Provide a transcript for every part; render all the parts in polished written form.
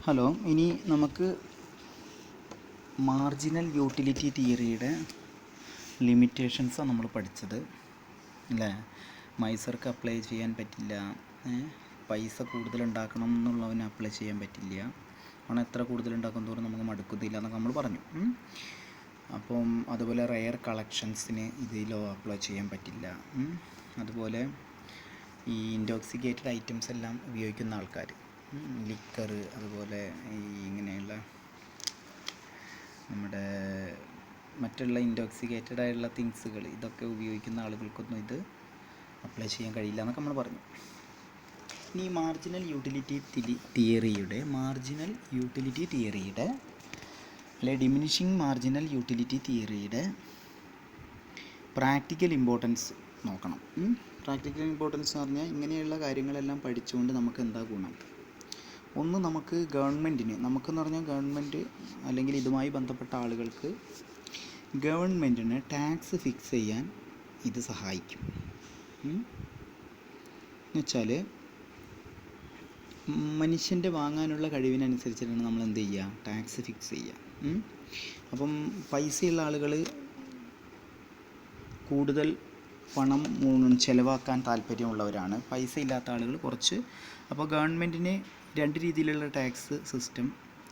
Hello, ഇനി നമുക്ക് marginal utility തിയറിയുടെ ലിമിറ്റേഷൻസാണ് നമ്മൾ പഠിച്ചത് അല്ലേ. മൈസർക്ക് അപ്ലൈ ചെയ്യാൻ പറ്റില്ല, പൈസ കൂടുതലുണ്ടാക്കണം എന്നുള്ളവന് അപ്ലൈ ചെയ്യാൻ പറ്റില്ല, പണം എത്ര കൂടുതലുണ്ടാക്കും തോറും നമുക്ക് മടുക്കുന്നില്ല എന്നൊക്കെ നമ്മൾ പറഞ്ഞു. അപ്പം അതുപോലെ റെയർ കളക്ഷൻസിന് ഇതിലോ അപ്ലൈ ചെയ്യാൻ പറ്റില്ല. അതുപോലെ ഈ ഇൻടോക്സിക്കേറ്റഡ് ഐറ്റംസ് എല്ലാം ഉപയോഗിക്കുന്ന ആൾക്കാർ, ലിക്കർ, അതുപോലെ ഈ ഇങ്ങനെയുള്ള നമ്മുടെ മറ്റുള്ള ഇൻടോക്സിക്കേറ്റഡ് ആയിട്ടുള്ള തിങ്സുകൾ, ഇതൊക്കെ ഉപയോഗിക്കുന്ന ആളുകൾക്കൊന്നും ഇത് അപ്ലൈ ചെയ്യാൻ കഴിയില്ല എന്നൊക്കെ നമ്മൾ പറഞ്ഞു. ഇനി മാർജിനൽ യൂട്ടിലിറ്റി തിയറിയുടെ അല്ലെ ഡിമിനിഷിങ് മാർജിനൽ യൂട്ടിലിറ്റി തിയറിയുടെ പ്രാക്ടിക്കൽ ഇമ്പോർട്ടൻസ് നോക്കണം. പ്രാക്ടിക്കൽ ഇമ്പോർട്ടൻസ് എന്ന് പറഞ്ഞാൽ ഇങ്ങനെയുള്ള കാര്യങ്ങളെല്ലാം പഠിച്ചുകൊണ്ട് നമുക്ക് എന്താ ഗുണം? ഒന്ന്, നമുക്ക് ഗവൺമെൻറ്റിന്, നമുക്കെന്ന് പറഞ്ഞാൽ ഗവൺമെൻറ് അല്ലെങ്കിൽ ഇതുമായി ബന്ധപ്പെട്ട ആളുകൾക്ക് ഗവൺമെൻറ്റിന് ടാക്സ് ഫിക്സ് ചെയ്യാൻ ഇത് സഹായിക്കും. എന്നുവെച്ചാൽ മനുഷ്യൻ്റെ വാങ്ങാനുള്ള കഴിവിനനുസരിച്ചിട്ടാണ് നമ്മൾ എന്ത് ചെയ്യുക, ടാക്സ് ഫിക്സ് ചെയ്യുക. അപ്പം പൈസയുള്ള ആളുകൾ കൂടുതൽ പണം ചിലവാക്കാൻ താല്പര്യമുള്ളവരാണ്, പൈസ ഇല്ലാത്ത ആളുകൾ കുറച്ച്. അപ്പോൾ ഗവൺമെൻറ്റിന് രണ്ട് രീതിയിലുള്ള ടാക്സ് സിസ്റ്റം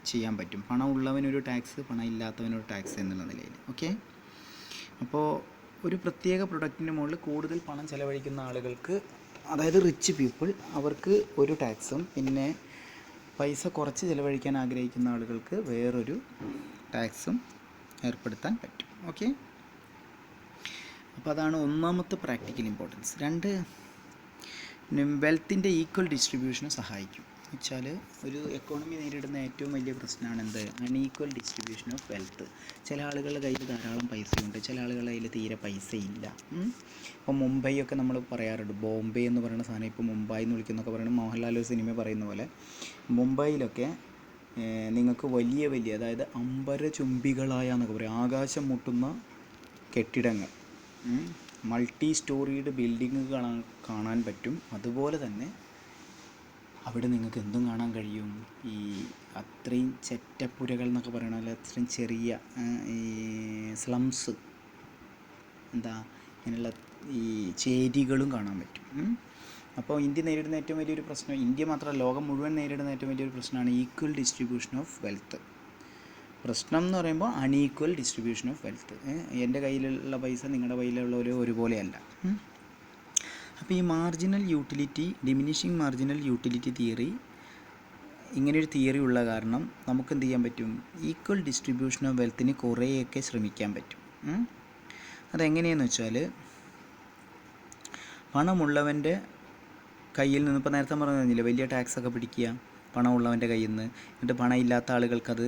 ചെയ്യാൻ പറ്റും. പണം ഉള്ളവനൊരു ടാക്സ്, പണം ഇല്ലാത്തവനൊരു ടാക്സ് എന്നുള്ള നിലയിൽ. ഓക്കെ, അപ്പോൾ ഒരു പ്രത്യേക പ്രൊഡക്റ്റിൻ്റെ മുകളിൽ കൂടുതൽ പണം ചിലവഴിക്കുന്ന ആളുകൾക്ക്, അതായത് റിച്ച് പീപ്പിൾ, അവർക്ക് ഒരു ടാക്സും, പിന്നെ പൈസ കുറച്ച് ചിലവഴിക്കാൻ ആഗ്രഹിക്കുന്ന ആളുകൾക്ക് വേറൊരു ടാക്സും ഏർപ്പെടുത്താൻ പറ്റും. ഓക്കെ, അപ്പോൾ അതാണ് ഒന്നാമത്തെ പ്രാക്ടിക്കൽ ഇമ്പോർട്ടൻസ്. രണ്ട്, വെൽത്തിൻ്റെ ഈക്വൽ ഡിസ്ട്രിബ്യൂഷന് സഹായിക്കും. വെച്ചാൽ ഒരു എക്കോണമി നേരിടുന്ന ഏറ്റവും വലിയ പ്രശ്നമാണ് എന്ത്? Unequal distribution of wealth. ചില ആളുകളുടെ കയ്യിൽ ധാരാളം പൈസയുണ്ട്, ചില ആളുകളുടെ കയ്യിൽ തീരെ പൈസയില്ല. ഇപ്പോൾ മുംബൈ ഒക്കെ നമ്മൾ പറയാറുണ്ട്, ബോംബെ എന്ന് പറയുന്ന സാധനം ഇപ്പോൾ മുംബൈ എന്ന് വിളിക്കുന്നൊക്കെ പറയുന്നത് മോഹൻലാൽ സിനിമ പറയുന്ന പോലെ. മുംബൈയിലൊക്കെ നിങ്ങൾക്ക് വലിയ വലിയ, അതായത് അമ്പരചുംബികളായ എന്നൊക്കെ പറയും, ആകാശം മുട്ടുന്ന കെട്ടിടങ്ങൾ, മൾട്ടി സ്റ്റോറീഡ് ബിൽഡിങ്ങുകൾ കാണാൻ പറ്റും. അതുപോലെ തന്നെ അവിടെ നിങ്ങൾക്ക് എന്തും കാണാൻ കഴിയും, ഈ അത്രയും ചെറ്റപ്പുരകൾ എന്നൊക്കെ പറയണ, അത്രയും ചെറിയ ഈ സ്ലംസ്, എന്താ ഇങ്ങനെയുള്ള ഈ ചേരികളും കാണാൻ പറ്റും. അപ്പോൾ ഇന്ത്യ നേരിടുന്ന ഏറ്റവും വലിയൊരു പ്രശ്നം, ഇന്ത്യ മാത്രമല്ല ലോകം മുഴുവൻ നേരിടുന്ന ഏറ്റവും വലിയൊരു പ്രശ്നമാണ് ഈക്വൽ ഡിസ്ട്രിബ്യൂഷൻ ഓഫ് വെൽത്ത്. പ്രശ്നം എന്ന് പറയുമ്പോൾ അൺഈക്വൽ ഡിസ്ട്രിബ്യൂഷൻ ഓഫ് വെൽത്ത്. എൻ്റെ കയ്യിലുള്ള പൈസ നിങ്ങളുടെ കയ്യിലുള്ളവർ ഒരുപോലെയല്ല. അപ്പോൾ ഈ marginal utility, diminishing marginal utility theory, ഇങ്ങനെയൊരു തിയറി ഉള്ള കാരണം നമുക്ക് എന്ത് ചെയ്യാൻ പറ്റും? ഈക്വൽ ഡിസ്ട്രിബ്യൂഷൻ ഓഫ് വെൽത്തിന് കുറേയൊക്കെ ശ്രമിക്കാൻ പറ്റും. അതെങ്ങനെയെന്ന് വെച്ചാൽ, പണമുള്ളവൻ്റെ കയ്യിൽ നിന്ന്, ഇപ്പോൾ നേരത്തെ പറഞ്ഞില്ല, വലിയ ടാക്സൊക്കെ പിടിക്കുക പണമുള്ളവൻ്റെ കയ്യിൽ നിന്ന്, എന്നിട്ട് പണം ഇല്ലാത്ത ആളുകൾക്കത്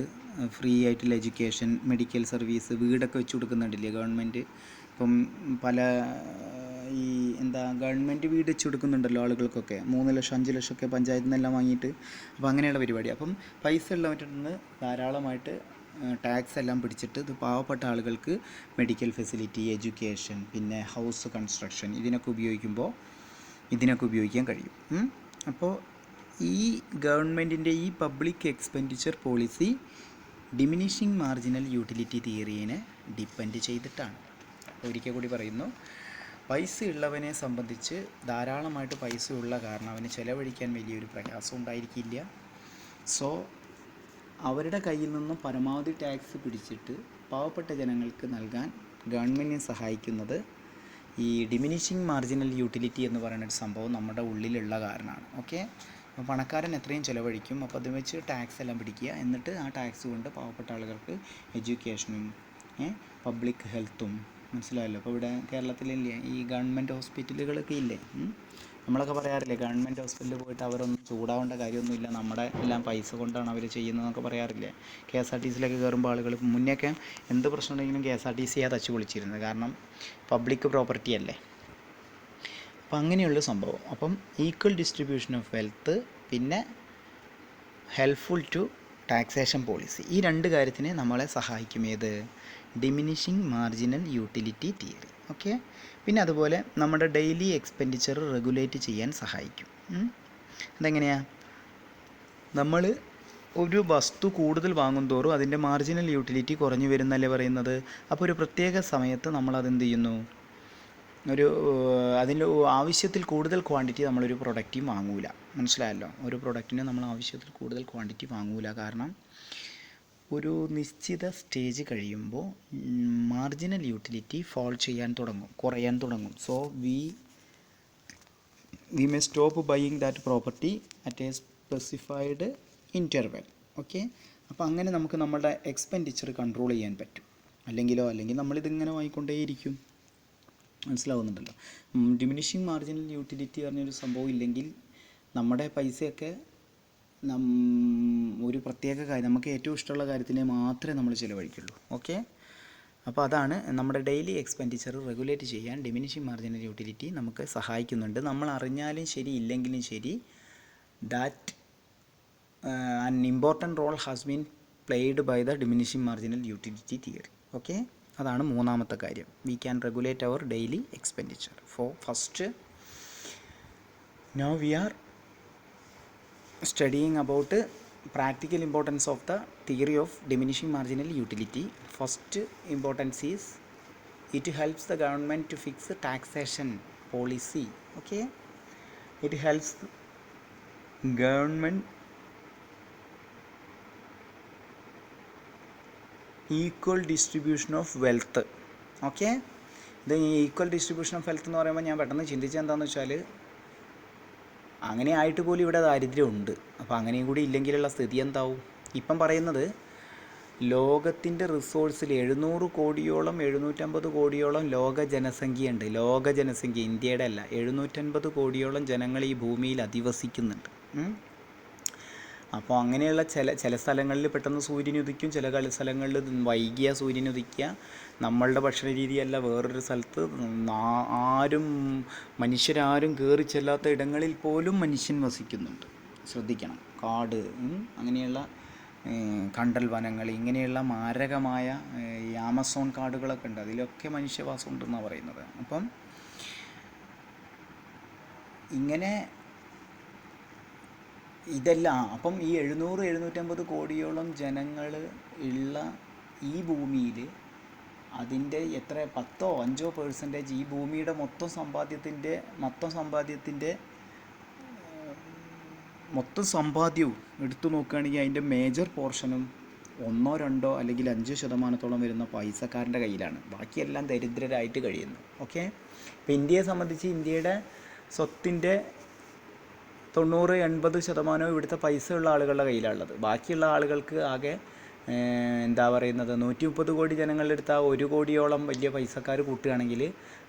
ഫ്രീ ആയിട്ടുള്ള എഡ്യൂക്കേഷൻ, മെഡിക്കൽ സർവീസ്, വീടൊക്കെ വെച്ച് കൊടുക്കുന്നുണ്ടില്ലേ ഗവൺമെൻറ്. ഇപ്പം പല ഈ ഗവൺമെൻറ് വീട് വെച്ച് കൊടുക്കുന്നുണ്ടല്ലോ ആളുകൾക്കൊക്കെ, 3 ലക്ഷം 5 ലക്ഷമൊക്കെ പഞ്ചായത്തിൽ നിന്നെല്ലാം വാങ്ങിയിട്ട്. അപ്പോൾ അങ്ങനെയുള്ള പരിപാടി. അപ്പം പൈസ ഉള്ളവരുടെ നിന്ന് ധാരാളമായിട്ട് ടാക്സ് എല്ലാം പിടിച്ചിട്ട് ഇത് പാവപ്പെട്ട ആളുകൾക്ക് മെഡിക്കൽ ഫെസിലിറ്റി, എഡ്യൂക്കേഷൻ, പിന്നെ ഹൗസ് കൺസ്ട്രക്ഷൻ, ഇതിനൊക്കെ ഉപയോഗിക്കാൻ കഴിയും. അപ്പോൾ ഈ ഗവൺമെൻറ്റിൻ്റെ ഈ public expenditure policy diminishing marginal utility തിയറിയെ ഡിപ്പെൻഡ് ചെയ്തിട്ടാണ്. ഒരിക്കൽ കൂടി പറയുന്നു, പൈസ ഉള്ളവനെ സംബന്ധിച്ച് ധാരാളമായിട്ട് പൈസ ഉള്ള കാരണം അവന് ചിലവഴിക്കാൻ വലിയൊരു പ്രയാസം ഉണ്ടായിരിക്കില്ല. സോ അവരുടെ കയ്യിൽ നിന്നും പരമാവധി ടാക്സ് പിടിച്ചിട്ട് പാവപ്പെട്ട ജനങ്ങൾക്ക് നൽകാൻ ഗവൺമെൻറ്റിനെ സഹായിക്കുന്നത് ഈ ഡിമിനിഷിങ് മാർജിനൽ യൂട്ടിലിറ്റി എന്ന് പറയുന്നൊരു സംഭവം നമ്മുടെ ഉള്ളിലുള്ള കാരണമാണ്. ഓക്കെ, അപ്പോൾ പണക്കാരൻ എത്രയും ചിലവഴിക്കും, അപ്പോൾ അത് വെച്ച് ടാക്സ് എല്ലാം പിടിക്കുക, എന്നിട്ട് ആ ടാക്സ് കൊണ്ട് പാവപ്പെട്ട ആളുകൾക്ക് എഡ്യൂക്കേഷനും പബ്ലിക് ഹെൽത്തും, മനസ്സിലായല്ലോ. അപ്പോൾ ഇവിടെ കേരളത്തിലില്ലേ ഈ ഗവൺമെൻറ് ഹോസ്പിറ്റലുകളൊക്കെ ഇല്ലേ, നമ്മളൊക്കെ പറയാറില്ലേ ഗവൺമെൻറ് ഹോസ്പിറ്റലിൽ പോയിട്ട് അവരൊന്നും ചൂടാവേണ്ട കാര്യമൊന്നുമില്ല, നമ്മുടെ എല്ലാം പൈസ കൊണ്ടാണ് അവർ ചെയ്യുന്നതെന്നൊക്കെ പറയാറില്ലേ. KSRTCയിലൊക്കെ കയറുമ്പോൾ ആളുകൾ, മുന്നേയൊക്കെ എന്ത് പ്രശ്നം ഉണ്ടെങ്കിലും KSRTCയാണ് തച്ച് പൊളിച്ചിരുന്നത്, കാരണം പബ്ലിക് പ്രോപ്പർട്ടി അല്ലേ. അപ്പം അങ്ങനെയുള്ള സംഭവം. അപ്പം ഈക്വൽ ഡിസ്ട്രിബ്യൂഷൻ ഓഫ് വെൽത്ത്, പിന്നെ ഹെൽപ്ഫുൾ ടു ടാക്സേഷൻ പോളിസി, ഈ രണ്ട് കാര്യത്തിനെ നമ്മളെ സഹായിക്കും ഏത്? Diminishing marginal utility theory. Okay, പിന്നെ അതുപോലെ നമ്മുടെ ഡെയിലി എക്സ്പെൻഡിച്ചർ റെഗുലേറ്റ് ചെയ്യാൻ സഹായിക്കും. അതെങ്ങനെയാണ്? നമ്മൾ ഒരു വസ്തു കൂടുതൽ വാങ്ങും തോറും അതിൻ്റെ മാർജിനൽ യൂട്ടിലിറ്റി കുറഞ്ഞു വരുന്നല്ലേ പറയുന്നത്. അപ്പോൾ ഒരു പ്രത്യേക സമയത്ത് നമ്മളതെന്ത് ചെയ്യുന്നു, അതിൻ്റെ ആവശ്യത്തിൽ കൂടുതൽ ക്വാണ്ടിറ്റി നമ്മളൊരു പ്രൊഡക്റ്റ് വാങ്ങൂല. മനസ്സിലായല്ലോ, ഒരു പ്രൊഡക്റ്റിന് നമ്മൾ ആവശ്യത്തിൽ കൂടുതൽ ക്വാണ്ടിറ്റി വാങ്ങൂല. കാരണം ഒരു നിശ്ചിത സ്റ്റേജ് കഴിയുമ്പോൾ മാർജിനൽ യൂട്ടിലിറ്റി ഫോൾ ചെയ്യാൻ തുടങ്ങും, കുറയാൻ തുടങ്ങും. So we may stop buying that property at a specified interval. Okay, അപ്പോൾ അങ്ങനെ നമുക്ക് നമ്മളുടെ എക്സ്പെൻഡിച്ചർ കൺട്രോൾ ചെയ്യാൻ പറ്റും. അല്ലെങ്കിൽ നമ്മളിതിങ്ങനെ വാങ്ങിക്കൊണ്ടേയിരിക്കും. മനസ്സിലാവുന്നുണ്ടല്ലോ. ഡിമിനിഷിങ് മാർജിനൽ യൂട്ടിലിറ്റി പറഞ്ഞൊരു സംഭവം ഇല്ലെങ്കിൽ നമ്മുടെ പൈസയൊക്കെ ഒരു പ്രത്യേക കാര്യം, നമുക്ക് ഏറ്റവും ഇഷ്ടമുള്ള കാര്യത്തിനെ മാത്രമേ നമ്മൾ ചിലവഴിക്കുള്ളൂ. ഓക്കെ, അപ്പോൾ അതാണ് നമ്മുടെ ഡെയിലി എക്സ്പെൻഡിച്ചർ റെഗുലേറ്റ് ചെയ്യാൻ ഡിമിനിഷിങ് മാർജിനൽ യൂട്ടിലിറ്റി നമുക്ക് സഹായിക്കുന്നുണ്ട്. നമ്മൾ അറിഞ്ഞാലും ശരി ഇല്ലെങ്കിലും ശരി, that an important role has been played by the diminishing marginal utility theory. Okay, അതാണ് മൂന്നാമത്തെ കാര്യം. We can regulate our daily expenditure. First now we are studying about practical importance of the theory of diminishing marginal utility. First importance is it helps the government to fix the taxation policy. Okay, it helps government equal distribution of wealth. Okay, ഇത് equal distribution of wealth എന്ന് പറയുമ്പോൾ ഞാൻ പെട്ടെന്ന് ചിന്തിച്ചത് എന്താണെന്ന് വെച്ചാൽ, അങ്ങനെ ആയിട്ട് പോലും ഇവിടെ ദാരിദ്ര്യമുണ്ട്. അപ്പോൾ അങ്ങനെയും കൂടി ഇല്ലെങ്കിലുള്ള സ്ഥിതി എന്താവും? ഇപ്പം പറയുന്നത് ലോകത്തിൻ്റെ റിസോഴ്സിൽ 700 കോടിയോളം 750 കോടിയോളം ലോക ജനസംഖ്യയുണ്ട്. ലോക ജനസംഖ്യ, ഇന്ത്യയുടെ അല്ല. 750 കോടിയോളം ജനങ്ങൾ ഈ ഭൂമിയിൽ അധിവസിക്കുന്നുണ്ട്. അപ്പോൾ അങ്ങനെയുള്ള ചില സ്ഥലങ്ങളിൽ പെട്ടെന്ന് സൂര്യൻ ഉദിക്കും, ചില സ്ഥലങ്ങളിൽ വൈകിയ സൂര്യൻ ഉദിക്കുക. നമ്മളുടെ ഭക്ഷണ രീതിയല്ല, വേറൊരു സ്ഥലത്ത് മനുഷ്യരാരും കയറി ചെല്ലാത്ത ഇടങ്ങളിൽ പോലും മനുഷ്യൻ വസിക്കുന്നുണ്ട്. ശ്രദ്ധിക്കണം. കാട്, അങ്ങനെയുള്ള കണ്ടൽ വനങ്ങൾ, ഇങ്ങനെയുള്ള മാരകമായ ഈ ആമസോൺ കാടുകളൊക്കെ ഉണ്ട്, അതിലൊക്കെ മനുഷ്യവാസം ഉണ്ടെന്നാണ് പറയുന്നത്. അപ്പം ഇങ്ങനെ അപ്പം ഈ 700-750 കോടിയോളം ജനങ്ങൾ ഉള്ള ഈ ഭൂമിയിൽ അതിൻ്റെ 10-5% ഈ ഭൂമിയുടെ മൊത്തം സമ്പാദ്യവും എടുത്തു നോക്കുകയാണെങ്കിൽ അതിൻ്റെ മേജർ പോർഷനും 1-2 അല്ലെങ്കിൽ 5% വരുന്ന പൈസക്കാരൻ്റെ കയ്യിലാണ്. ബാക്കിയെല്ലാം ദരിദ്രരായിട്ട് കഴിയുന്നു. ഓക്കെ, ഇപ്പോൾ ഇന്ത്യയെ സംബന്ധിച്ച് ഇന്ത്യയുടെ സ്വത്തിൻ്റെ 90-80% ഇവിടുത്തെ പൈസ ഉള്ള ആളുകളുടെ കയ്യിലാണുള്ളത്. ബാക്കിയുള്ള ആളുകൾക്ക് ആകെ 130 കോടി ജനങ്ങളുടെ അടുത്ത് 1 കോടിയോളം വലിയ പൈസക്കാർ കൂട്ടുകയാണെങ്കിൽ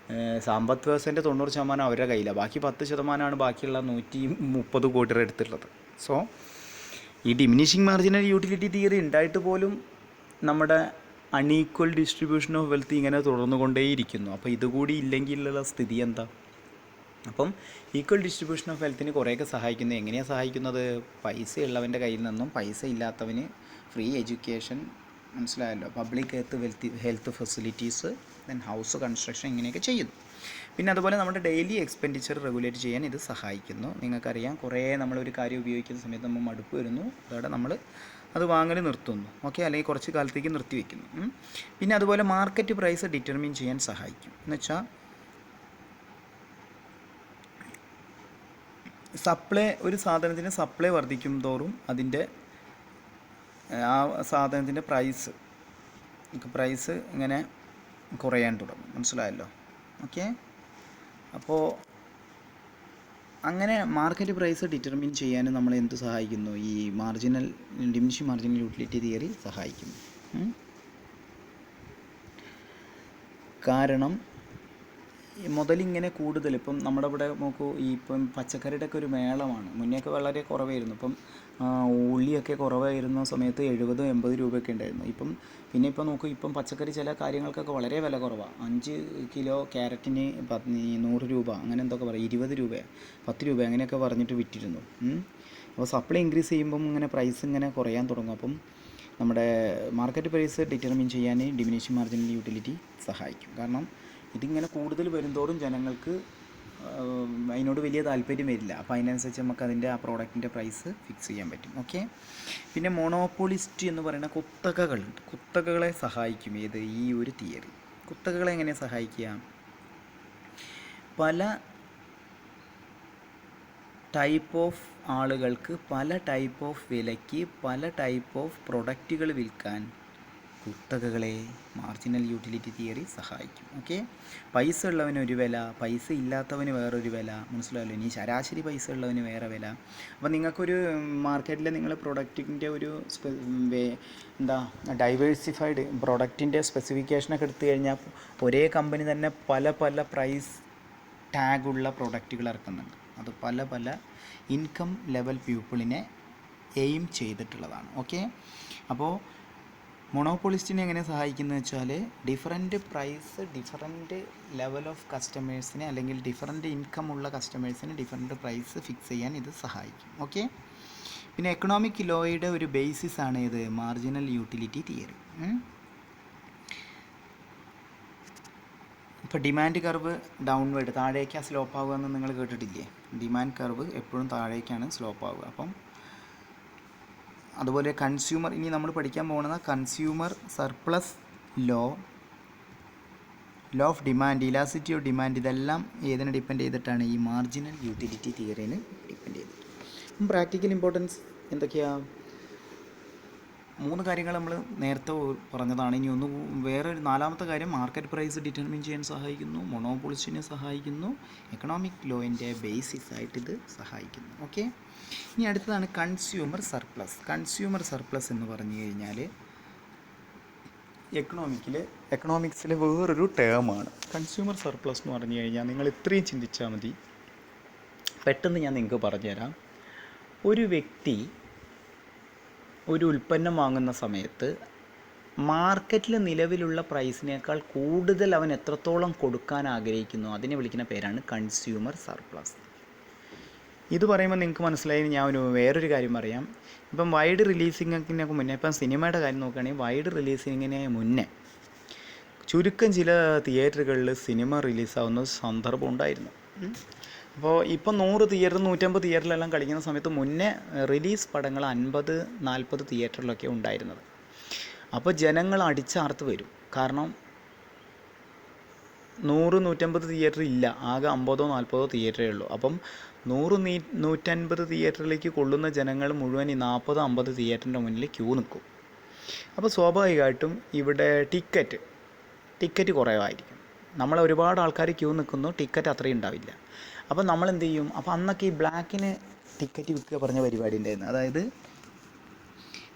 സമ്പത്ത് വ്യവസ്ഥേൻ്റെ 90% അവരുടെ കയ്യിലാണ്. ബാക്കി 10% ബാക്കിയുള്ള 130 കോടിയുടെ അടുത്തുള്ളത്. സോ ഈ ഡിമിനിഷിങ് മാർജിനൽ യൂട്ടിലിറ്റി തിയറി ഉണ്ടായിട്ട് പോലും നമ്മുടെ അൺഈക്വൽ ഡിസ്ട്രിബ്യൂഷൻ ഓഫ് വെൽത്ത് ഇങ്ങനെ തുടർന്നുകൊണ്ടേയിരിക്കുന്നു. അപ്പോൾ ഇതുകൂടി ഇല്ലെങ്കിലുള്ള സ്ഥിതി എന്താ? അപ്പം ഈക്വൽ ഡിസ്ട്രിബ്യൂഷൻ ഓഫ് വെൽത്തിന് കുറേയൊക്കെ സഹായിക്കുന്നത്. എങ്ങനെയാണ് സഹായിക്കുന്നത്? പൈസ ഉള്ളവൻ്റെ കയ്യിൽ നിന്നും പൈസ ഇല്ലാത്തവന് ഫ്രീ എഡ്യൂക്കേഷൻ, മനസ്സിലായല്ലോ, public health facilities, then house construction, ഇങ്ങനെയൊക്കെ ചെയ്യുന്നു. പിന്നെ അതുപോലെ നമ്മുടെ ഡെയിലി എക്സ്പെൻഡിച്ചർ റെഗുലേറ്റ് ചെയ്യാൻ ഇത് സഹായിക്കുന്നു. നിങ്ങൾക്കറിയാം, കുറേ നമ്മളൊരു കാര്യം ഉപയോഗിക്കുന്ന സമയത്ത് നമ്മൾ മടുപ്പ് വരുന്നു, അതോടെ നമ്മൾ അത് വാങ്ങൽ നിർത്തുന്നു. ഓക്കെ, അല്ലെങ്കിൽ കുറച്ച് കാലത്തേക്ക് നിർത്തിവെക്കുന്നു. പിന്നെ അതുപോലെ മാർക്കറ്റ് പ്രൈസ് ഡിറ്റർമിൻ ചെയ്യാൻ സഹായിക്കും. എന്നുവെച്ചാൽ ഒരു സാധനത്തിന് സപ്ലൈ വർദ്ധിക്കും തോറും അതിൻ്റെ ആ സാധനത്തിൻ്റെ പ്രൈസ് ഇങ്ങനെ കുറയാൻ തുടങ്ങും. മനസ്സിലായല്ലോ. ഓക്കെ, അപ്പോൾ അങ്ങനെ മാർക്കറ്റ് പ്രൈസ് ഡിറ്റർമിൻ ചെയ്യാനും നമ്മൾ എന്ത് സഹായിക്കുന്നു? ഈ ഡിമിനിഷിങ് മാർജിനൽ യൂട്ടിലിറ്റി തിയറി സഹായിക്കുന്നു. കാരണം മുതലിങ്ങനെ കൂടുതൽ, ഇപ്പം നമ്മുടെ ഇവിടെ നോക്കൂ, ഇപ്പം പച്ചക്കറിയുടെ ഒക്കെ ഒരു മേളമാണ്. മുന്നേയൊക്കെ വളരെ കുറവായിരുന്നു. ഇപ്പം ഉള്ളിയൊക്കെ കുറവായിരുന്ന സമയത്ത് 70-80 രൂപയൊക്കെ ഉണ്ടായിരുന്നു. ഇപ്പം നോക്കൂ, ഇപ്പം പച്ചക്കറി ചില കാര്യങ്ങൾക്കൊക്കെ വളരെ വില കുറവാണ്. 5 കിലോ ക്യാരറ്റിന് 100 രൂപ, അങ്ങനെ എന്തൊക്കെ പറയും, 20 രൂപ, 10 രൂപ, അങ്ങനെയൊക്കെ പറഞ്ഞിട്ട് വിറ്റിരുന്നു. അപ്പോൾ സപ്ലൈ ഇൻക്രീസ് ചെയ്യുമ്പം ഇങ്ങനെ പ്രൈസ് ഇങ്ങനെ കുറയാൻ തുടങ്ങും. അപ്പം നമ്മുടെ മാർക്കറ്റ് പ്രൈസ് ഡിറ്റർമിൻ ചെയ്യാൻ ഡിമിനിഷിങ് മാർജിനൽ യൂട്ടിലിറ്റി സഹായിക്കും. കാരണം ഇതിങ്ങനെ കൂടുതൽ വരുന്തോറും ജനങ്ങൾക്ക് അതിനോട് വലിയ താല്പര്യം വരില്ല. അപ്പോൾ അതിനനുസരിച്ച് നമുക്ക് അതിൻ്റെ ആ പ്രോഡക്റ്റിൻ്റെ പ്രൈസ് ഫിക്സ് ചെയ്യാൻ പറ്റും. ഓക്കെ. പിന്നെ മോണോപോളിസ്റ്റ് എന്ന് പറയുന്ന കുത്തകകളുണ്ട്. കുത്തകകളെ സഹായിക്കും ഈ ഒരു തിയറി. കുത്തകകളെ എങ്ങനെ സഹായിക്കുക? പല ടൈപ്പ് ഓഫ് ആളുകൾക്ക് പല ടൈപ്പ് ഓഫ് വിലയ്ക്ക് പല ടൈപ്പ് ഓഫ് പ്രൊഡക്റ്റുകൾ വിൽക്കാൻ കുത്തകകളെ മാർജിനൽ യൂട്ടിലിറ്റി തിയറി സഹായിക്കും. ഓക്കെ. പൈസ ഉള്ളവന് ഒരു വില, പൈസ ഇല്ലാത്തവന് വേറൊരു വില, മനസ്സിലായല്ലോ. ഇനി ശരാശരി പൈസ ഉള്ളവന് വേറെ വില. അപ്പോൾ നിങ്ങൾക്കൊരു മാർക്കറ്റിൽ നിങ്ങൾ പ്രൊഡക്റ്റിൻ്റെ ഒരു ഡൈവേഴ്സിഫൈഡ് പ്രൊഡക്റ്റിൻ്റെ സ്പെസിഫിക്കേഷനൊക്കെ എടുത്തു കഴിഞ്ഞാൽ ഒരേ കമ്പനി തന്നെ പല പല പ്രൈസ് ടാഗുള്ള പ്രൊഡക്റ്റുകൾ ഇറക്കുന്നുണ്ട്. അത് പല പല ഇൻകം ലെവൽ പീപ്പിളിനെ എയിം ചെയ്തിട്ടുള്ളതാണ്. ഓക്കെ. അപ്പോൾ മോണോപോളിസ്റ്റിനെ എങ്ങനെ സഹായിക്കുന്നത് വെച്ചാൽ different price different level of കസ്റ്റമേഴ്സിന് അല്ലെങ്കിൽ ഡിഫറൻറ്റ് ഇൻകം ഉള്ള കസ്റ്റമേഴ്സിന് ഡിഫറൻറ്റ് പ്രൈസ് ഫിക്സ് ചെയ്യാൻ ഇത് സഹായിക്കും. ഓക്കെ. പിന്നെ എക്കണോമിക് ലോയുടെ ഒരു ബേസിസ് ആണ് ഇത് മാർജിനൽ യൂട്ടിലിറ്റി തിയറി. ഇപ്പോൾ ഡിമാൻഡ് കർവ് ഡൗൺവേർഡ് താഴേക്കാണ് സ്ലോപ്പ് ആവുക എന്ന് നിങ്ങൾ കേട്ടിട്ടില്ലേ? ഡിമാൻഡ് കർവ് എപ്പോഴും താഴേക്കാണ് സ്ലോപ്പ് ആവുക. അപ്പം അതുപോലെ കൺസ്യൂമർ, ഇനി നമ്മൾ പഠിക്കാൻ പോകുന്നത് consumer surplus law of demand, elasticity of demand, ഇതെല്ലാം ഏതിനെ ഡിപ്പെൻഡ് ചെയ്തിട്ടാണ്? ഈ മാർജിനൽ യൂട്ടിലിറ്റി തിയറിനെ ഡിപ്പെൻഡ് ചെയ്തിട്ട്. പ്രാക്ടിക്കൽ ഇമ്പോർട്ടൻസ് എന്തൊക്കെയാണ്? 3 കാര്യങ്ങൾ നമ്മൾ നേരത്തെ പറഞ്ഞതാണ്. ഇനി വേറൊരു 4ാമത്തെ കാര്യം, മാർക്കറ്റ് പ്രൈസ് ഡിറ്റർമിൻ ചെയ്യാൻ സഹായിക്കുന്നു, മോണോപോളിസ്റ്റിനെ സഹായിക്കുന്നു, എക്കണോമിക് ലോയിൻ്റെ ബേസിസ് ആയിട്ട് ഇത് സഹായിക്കുന്നു. ഓക്കെ. ഇനി അടുത്തതാണ് കൺസ്യൂമർ സർപ്ലസ്. കൺസ്യൂമർ സർപ്ലസ് എന്ന് പറഞ്ഞു കഴിഞ്ഞാൽ എക്കണോമിക്സിൽ വേറൊരു ടേമാണ്. കൺസ്യൂമർ സർപ്ലസ് എന്ന് പറഞ്ഞു കഴിഞ്ഞാൽ നിങ്ങൾ ഇത്രയും ചിന്തിച്ചാൽ മതി. പെട്ടെന്ന് ഞാൻ നിങ്ങൾക്ക് പറഞ്ഞുതരാം. ഒരു വ്യക്തി ഒരു ഉൽപ്പന്നം വാങ്ങുന്ന സമയത്ത് മാർക്കറ്റിൽ നിലവിലുള്ള പ്രൈസിനേക്കാൾ കൂടുതൽ അവൻ എത്രത്തോളം കൊടുക്കാൻ ആഗ്രഹിക്കുന്നു അതിനെ വിളിക്കുന്ന പേരാണ് കൺസ്യൂമർ സർപ്ലസ്. ഇത് പറയുമ്പോൾ നിങ്ങൾക്ക് മനസ്സിലായി. ഞാൻ വേറൊരു കാര്യം പറയാം. ഇപ്പം വൈഡ് റിലീസിങ്ങിനൊക്കെ മുന്നേ, ഇപ്പം സിനിമയുടെ കാര്യം നോക്കുകയാണെങ്കിൽ വൈഡ് റിലീസിങ്ങിന് മുന്നേ ചുരുക്കം ചില തിയേറ്ററുകളിൽ സിനിമ റിലീസാവുന്ന സന്ദർഭം ഉണ്ടായിരുന്നു. അപ്പോൾ ഇപ്പം 100 തിയേറ്റർ 150 തിയേറ്ററിലെല്ലാം കളിക്കുന്ന സമയത്ത് മുന്നേ റിലീസ് പടങ്ങൾ 50-40 തിയേറ്ററിലൊക്കെ ഉണ്ടായിരുന്നത്. അപ്പോൾ ജനങ്ങൾ അടിച്ചാർത്ത് വരും. കാരണം 100-150 തിയേറ്റർ ഇല്ല, ആകെ 50-40 തിയേറ്ററേ ഉള്ളൂ. അപ്പം 100-150 തിയേറ്ററിലേക്ക് കൊള്ളുന്ന ജനങ്ങൾ മുഴുവൻ ഈ 40-50 തിയേറ്ററിൻ്റെ മുന്നിൽ ക്യൂ നിൽക്കും. അപ്പോൾ സ്വാഭാവികമായിട്ടും ഇവിടെ ടിക്കറ്റ് കുറവായിരിക്കും. നമ്മളെ ഒരുപാട് ആൾക്കാർ ക്യൂ നിൽക്കുന്നു, ടിക്കറ്റ് അത്രയും ഉണ്ടാവില്ല. അപ്പോൾ നമ്മൾ എന്ത് ചെയ്യും? അപ്പോൾ അന്നൊക്കെ ഈ ബ്ലാക്കിന് ടിക്കറ്റ് വിൽക്കുക പറഞ്ഞ പരിപാടി ഉണ്ടായിരുന്നു. അതായത്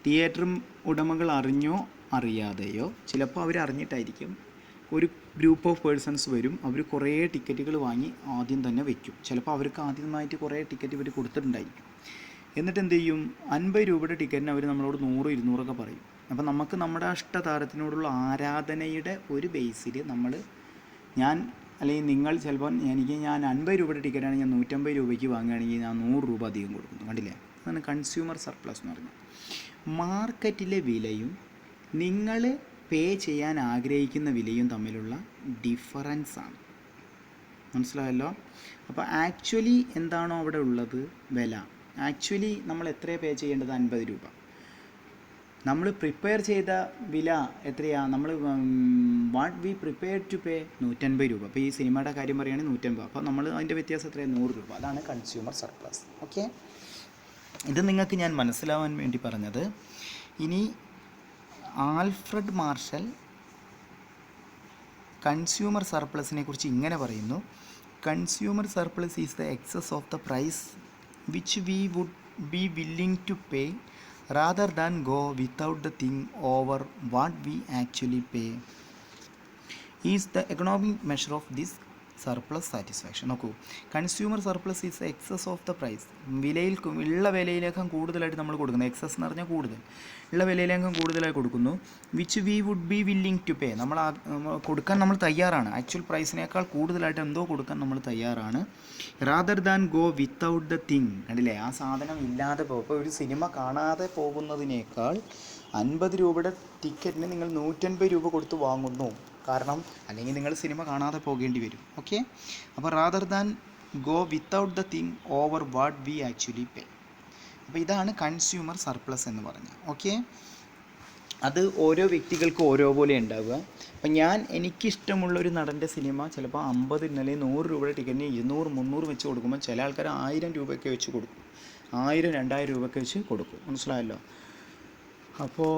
തിയേറ്റർ ഉടമകൾ അറിഞ്ഞോ അറിയാതെയോ, ചിലപ്പോൾ അവർ അറിഞ്ഞിട്ടായിരിക്കും, ഒരു ഗ്രൂപ്പ് ഓഫ് പേഴ്സൺസ് വരും, അവർ കുറേ ടിക്കറ്റുകൾ വാങ്ങി ആദ്യം തന്നെ വയ്ക്കും. ചിലപ്പോൾ അവർക്ക് ആദ്യമായിട്ട് കുറേ ടിക്കറ്റ് ഇവർ കൊടുത്തിട്ടുണ്ടായിരിക്കും. എന്നിട്ട് എന്ത് ചെയ്യും? 50 രൂപയുടെ ടിക്കറ്റിന് അവർ നമ്മളോട് 100-200 പറയും. അപ്പോൾ നമുക്ക് നമ്മുടെ ഇഷ്ടതാരത്തിനോടുള്ള ആരാധനയുടെ ഒരു ബേസിൽ ഞാൻ അല്ലെങ്കിൽ നിങ്ങൾ ചിലപ്പോൾ ഞാൻ 50 രൂപയുടെ ടിക്കറ്റാണ് ഞാൻ 150 രൂപയ്ക്ക് വാങ്ങുകയാണെങ്കിൽ ഞാൻ 100 രൂപ അധികം കൊടുക്കുന്നു. കണ്ടില്ലേ? അതാണ് കൺസ്യൂമർ സർപ്ലസ് എന്ന് പറഞ്ഞാൽ. മാർക്കറ്റിലെ വിലയും നിങ്ങൾ പേ ചെയ്യാൻ ആഗ്രഹിക്കുന്ന വിലയും തമ്മിലുള്ള ഡിഫറൻസാണ്. മനസ്സിലായല്ലോ? അപ്പോൾ ആക്ച്വലി എന്താണോ അവിടെ ഉള്ളത് വില, ആക്ച്വലി നമ്മൾ എത്രയാണ് പേ ചെയ്യേണ്ടത്? 50 രൂപ. നമ്മൾ പ്രിപ്പയർ ചെയ്ത വില എത്രയാണ്? നമ്മൾ what we prepared to pay 150 രൂപ. അപ്പോൾ ഈ സിനിമയുടെ കാര്യം പറയുകയാണെങ്കിൽ 150. അപ്പോൾ നമ്മൾ അതിൻ്റെ വ്യത്യാസം എത്രയാണ്? 100 രൂപ. അതാണ് കൺസ്യൂമർ സർപ്ലസ്. ഓക്കെ. ഇത് നിങ്ങൾക്ക് ഞാൻ മനസ്സിലാവാൻ വേണ്ടി പറഞ്ഞത്. ഇനി ആൽഫ്രഡ് മാർഷൽ കൺസ്യൂമർ സർപ്ലസിനെ കുറിച്ച് ഇങ്ങനെ പറയുന്നു: consumer surplus is the excess of the price which we would be willing to pay rather than go without the thing over what we actually pay is the economic measure of this surplus satisfaction. നോക്കൂ, consumer surplus is excess of the price. ഉള്ള വിലയിലേക്കും കൂടുതലായിട്ട് നമ്മൾ കൊടുക്കുന്നു. Excess എന്ന് പറഞ്ഞാൽ കൂടുതൽ, ഉള്ള വിലയിലേക്കും കൂടുതലായി കൊടുക്കുന്നു. Which we would be willing to pay, നമ്മൾ കൊടുക്കാൻ നമ്മൾ തയ്യാറാണ്. ആക്ച്വൽ പ്രൈസിനേക്കാൾ കൂടുതലായിട്ട് എന്തോ കൊടുക്കാൻ നമ്മൾ തയ്യാറാണ്. Rather than go without the thing. കണ്ടില്ലേ? ആ സാധനം ഇല്ലാതെ പോകും. ഇപ്പോൾ ഒരു സിനിമ കാണാതെ പോകുന്നതിനേക്കാൾ 50 രൂപയുടെ ടിക്കറ്റിന് നിങ്ങൾ 150 രൂപ കൊടുത്ത് വാങ്ങുന്നു. കാരണം അല്ലെങ്കിൽ നിങ്ങൾ സിനിമ കാണാതെ പോകേണ്ടി വരും. ഓക്കെ. അപ്പോൾ rather than go without the thing over what we actually pay. അപ്പോൾ ഇതാണ് കൺസ്യൂമർ സർപ്ലസ് എന്ന് പറഞ്ഞത്. ഓക്കെ, അത് ഓരോ വ്യക്തികൾക്ക് ഓരോ പോലെ ഉണ്ടാവുക. അപ്പം എനിക്കിഷ്ടമുള്ളൊരു നടൻ്റെ സിനിമ ചിലപ്പോൾ 50 ഇന്നലെ 100 രൂപയുടെ ടിക്കറ്റിന് 200 300 വെച്ച് കൊടുക്കുമ്പോൾ ചില ആൾക്കാർ 1000 രൂപയൊക്കെ വെച്ച് കൊടുക്കും, 1000 2000 രൂപയൊക്കെ വെച്ച് കൊടുക്കും. മനസ്സിലായല്ലോ? അപ്പോൾ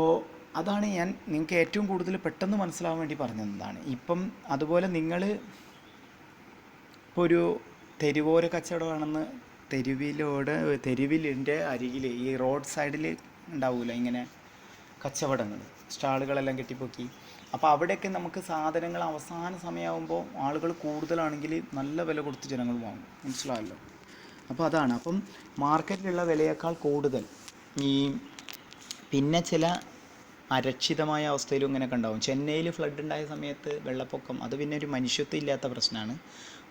അതാണ് ഞാൻ നിങ്ങൾക്ക് ഏറ്റവും കൂടുതൽ പെട്ടെന്ന് മനസ്സിലാവാൻ വേണ്ടി പറഞ്ഞതാണ്. ഇപ്പം അതുപോലെ നിങ്ങൾ ഇപ്പോൾ ഒരു തെരുവോര കച്ചവടമാണെന്ന് തെരുവിലിൻ്റെ അരികിൽ ഈ റോഡ് സൈഡിൽ ഉണ്ടാവില്ല ഇങ്ങനെ കച്ചവടങ്ങൾ, സ്റ്റാളുകളെല്ലാം കെട്ടിപ്പൊക്കി. അപ്പോൾ അവിടെയൊക്കെ നമുക്ക് സാധനങ്ങൾ അവസാന സമയമാകുമ്പോൾ ആളുകൾ കൂടുതലാണെങ്കിൽ നല്ല വില കൊടുത്ത് ജനങ്ങൾ വാങ്ങും. മനസ്സിലായല്ലോ? അപ്പോൾ അതാണ്. അപ്പം മാർക്കറ്റിലുള്ള വിലയേക്കാൾ കൂടുതൽ ഈ പിന്നെ ചില അരക്ഷിതമായ അവസ്ഥയിലും ഇങ്ങനെയൊക്കെ ഉണ്ടാവും. ചെന്നൈയിൽ ഫ്ലഡ് ഉണ്ടായ സമയത്ത് വെള്ളപ്പൊക്കം, അത് പിന്നെ ഒരു മനുഷ്യത്വം ഇല്ലാത്ത പ്രശ്നമാണ്.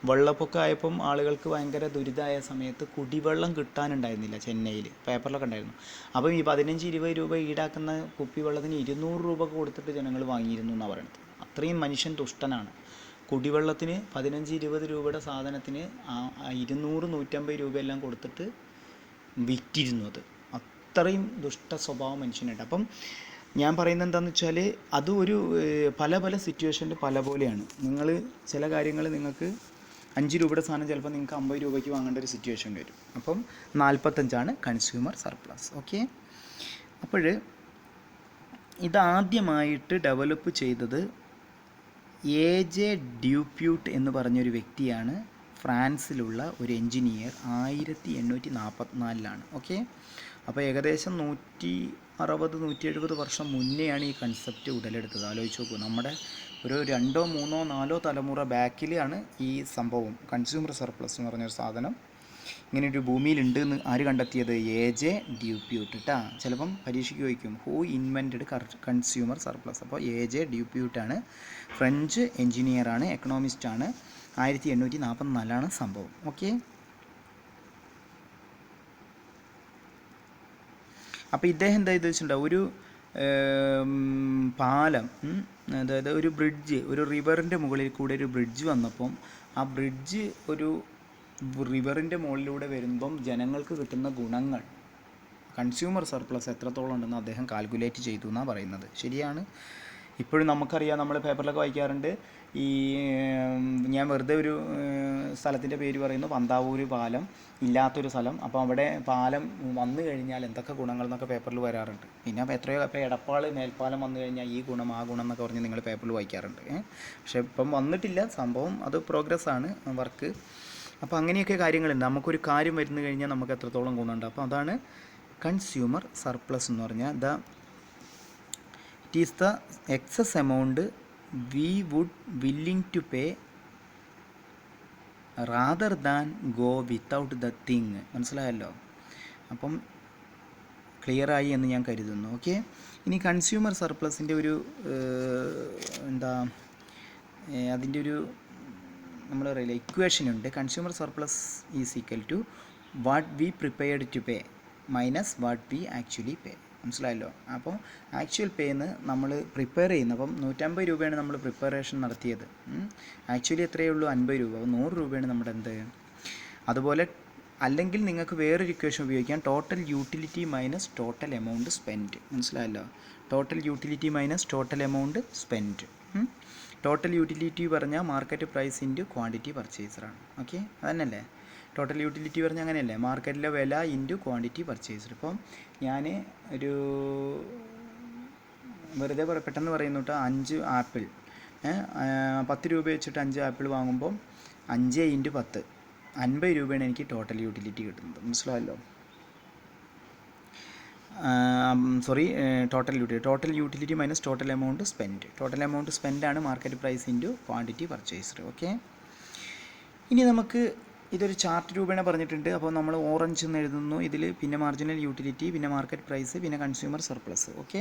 വെള്ളപ്പൊക്കം ആയപ്പം ആളുകൾക്ക് ഭയങ്കര ദുരിതമായ സമയത്ത് കുടിവെള്ളം കിട്ടാനുണ്ടായിരുന്നില്ല. ചെന്നൈയിൽ പേപ്പറിലൊക്കെ ഉണ്ടായിരുന്നു. അപ്പം ഈ 15-20 രൂപ ഈടാക്കുന്ന കുപ്പിവെള്ളത്തിന് 200 രൂപ കൊടുത്തിട്ട് ജനങ്ങൾ വാങ്ങിയിരുന്നു എന്നാണ് പറയുന്നത്. അത്രയും മനുഷ്യൻ തുഷ്ടനാണ്. കുടിവെള്ളത്തിന് 15-20 രൂപയുടെ സാധനത്തിന് 200-150 രൂപയെല്ലാം കൊടുത്തിട്ട് വിറ്റിരുന്നു. അത്രയും ദുഷ്ട സ്വഭാവം മനുഷ്യനുണ്ട്. അപ്പം ഞാൻ പറയുന്നത് എന്താണെന്ന് വെച്ചാൽ അത് ഒരു പല പല സിറ്റുവേഷനിൽ പല പോലെയാണ്. നിങ്ങൾ ചില കാര്യങ്ങൾ നിങ്ങൾക്ക് 5 രൂപയുടെ സാധനം ചിലപ്പോൾ നിങ്ങൾക്ക് 50 രൂപയ്ക്ക് വാങ്ങേണ്ട ഒരു സിറ്റുവേഷൻ വരും. അപ്പം 45 കൺസ്യൂമർ സർപ്ലസ്. ഓക്കെ, അപ്പോൾ ഇതാദ്യമായിട്ട് ഡെവലപ്പ് ചെയ്തത് എ.ജെ. ഡ്യൂപ്യൂട്ട് എന്ന് പറഞ്ഞൊരു വ്യക്തിയാണ്. ഫ്രാൻസിലുള്ള ഒരു എൻജിനീയർ 1844. ഓക്കെ, അപ്പോൾ ഏകദേശം 160-170 വർഷം മുന്നെയാണ് ഈ കൺസെപ്റ്റ് ഉടലെടുത്തത്. ആലോചിച്ച് നോക്കൂ, നമ്മുടെ ഒരു 2, 3, 4 തലമുറ ബാക്കിലാണ് ഈ സംഭവം കൺസ്യൂമർ സർപ്ലസ് എന്ന് പറഞ്ഞൊരു സാധനം ഇങ്ങനെയൊരു ഭൂമിയിലുണ്ട് എന്ന് ആര് കണ്ടെത്തിയത്? എ.ജെ. ഡ്യൂപ്യൂട്ട്. ചിലപ്പം പരീക്ഷയ്ക്ക് ചോദിക്കും ഹൂ ഇൻവെൻറ്റഡ് കൺസ്യൂമർ സർപ്ലസ്. അപ്പോൾ എ.ജെ. ഡ്യൂപ്യൂട്ടാണ്, ഫ്രഞ്ച് എൻജിനീയറാണ്, എക്കണോമിസ്റ്റാണ്. 1844 സംഭവം. ഓക്കെ, അപ്പോൾ ഇദ്ദേഹം എന്താ ഇത് വെച്ചിട്ടുണ്ടാവും, ഒരു പാലം, അതായത് ഒരു ബ്രിഡ്ജ്, ഒരു റിവറിൻ്റെ മുകളിൽ കൂടെ ഒരു ബ്രിഡ്ജ് വന്നപ്പം ആ ബ്രിഡ്ജ് ഒരു റിവറിൻ്റെ മുകളിലൂടെ വരുമ്പം ജനങ്ങൾക്ക് കിട്ടുന്ന ഗുണങ്ങൾ കൺസ്യൂമർ സർപ്ലസ് എത്രത്തോളം ഉണ്ടെന്ന് അദ്ദേഹം കാൽക്കുലേറ്റ് ചെയ്തു എന്നാണ് പറയുന്നത്. ശരിയാണ്. ഇപ്പോഴും നമുക്കറിയാം, നമ്മൾ പേപ്പറിലൊക്കെ വായിക്കാറുണ്ട്. ഈ ഞാൻ വെറുതെ ഒരു സ്ഥലത്തിൻ്റെ പേര് പറയുന്നു, പന്താവൂർ പാലം ഇല്ലാത്തൊരു സ്ഥലം. അപ്പോൾ അവിടെ പാലം വന്നു കഴിഞ്ഞാൽ എന്തൊക്കെ ഗുണങ്ങൾ എന്നൊക്കെ പേപ്പറിൽ വരാറുണ്ട്. പിന്നെ എത്രയോ ഇപ്പോൾ എടപ്പാൾ മേൽപ്പാലം വന്നു കഴിഞ്ഞാൽ ഈ ഗുണം ആ ഗുണം എന്നൊക്കെ പറഞ്ഞ് നിങ്ങൾ പേപ്പറിൽ വായിക്കാറുണ്ട്. പക്ഷേ ഇപ്പം വന്നിട്ടില്ല സംഭവം, അത് പ്രോഗ്രസ്സാണ് വർക്ക്. അപ്പോൾ അങ്ങനെയൊക്കെ കാര്യങ്ങളുണ്ട്. നമുക്കൊരു കാര്യം വരുന്നു കഴിഞ്ഞാൽ നമുക്ക് എത്രത്തോളം ഗുണമുണ്ട്. അപ്പോൾ അതാണ് കൺസ്യൂമർ സർപ്ലസ് എന്ന് പറഞ്ഞാൽ. It is the excess amount we would willing to pay rather than go without the thing. മനസ്സിലായല്ലോ? അപ്പം ക്ലിയറായി എന്ന് ഞാൻ കരുതുന്നു. ഓക്കെ, ഇനി കൺസ്യൂമർ സർപ്ലസിൻ്റെ ഒരു അതിൻ്റെ ഒരു നമ്മൾ പറയില്ല ഇക്വേഷൻ ഉണ്ട്. Consumer surplus is equal to what we prepared to pay minus what we actually pay. മനസ്സിലായല്ലോ? അപ്പോൾ ആക്ച്വൽ പേന്ന് നമ്മൾ പ്രിപ്പയർ ചെയ്യുന്നത്, അപ്പം 150 രൂപയാണ് നമ്മൾ പ്രിപ്പറേഷൻ നടത്തിയത്. ആക്ച്വലി എത്രയേ ഉള്ളൂ? 50 രൂപ. അപ്പോൾ 100 രൂപയാണ് നമ്മുടെ അതുപോലെ അല്ലെങ്കിൽ നിങ്ങൾക്ക് വേറൊരു ഇക്വേഷൻ ഉപയോഗിക്കാം, total utility minus total amount spend. മനസ്സിലായല്ലോ? Total utility minus total amount spend. Total utility പറഞ്ഞാൽ മാർക്കറ്റ് പ്രൈസ് ഇൻറ്റു ക്വാണ്ടിറ്റി പർച്ചേസറാണ്. ഓക്കെ, അതന്നെയല്ലേ ടോട്ടൽ യൂട്ടിലിറ്റി പറഞ്ഞാൽ? അങ്ങനെയല്ലേ, മാർക്കറ്റിലെ വില ഇൻറ്റു ക്വാണ്ടിറ്റി പർച്ചേസർ. ഇപ്പം ഞാൻ ഒരു വെറുതെ പെട്ടെന്ന് പറയുന്നു കേട്ടോ, 5 ആപ്പിൾ 10 രൂപ വെച്ചിട്ട് 5 ആപ്പിൾ വാങ്ങുമ്പം 5 × 10 50 രൂപയാണ് എനിക്ക് ടോട്ടൽ യൂട്ടിലിറ്റി കിട്ടുന്നത്. മനസ്സിലായല്ലോ? Total utility minus total amount spend. Total amount സ്പെൻഡാണ് market price into quantity purchaser. Okay, ഇനി നമുക്ക് ഇതൊരു ചാർട്ട് രൂപേണ പറഞ്ഞിട്ടുണ്ട്. അപ്പോൾ നമ്മൾ ഓറഞ്ച് എന്ന് എഴുതുന്നു ഇതിൽ, പിന്നെ മാർജിനൽ യൂട്ടിലിറ്റി, പിന്നെ മാർക്കറ്റ് പ്രൈസ്, പിന്നെ കൺസ്യൂമർ സർപ്ലസ്. ഓക്കെ,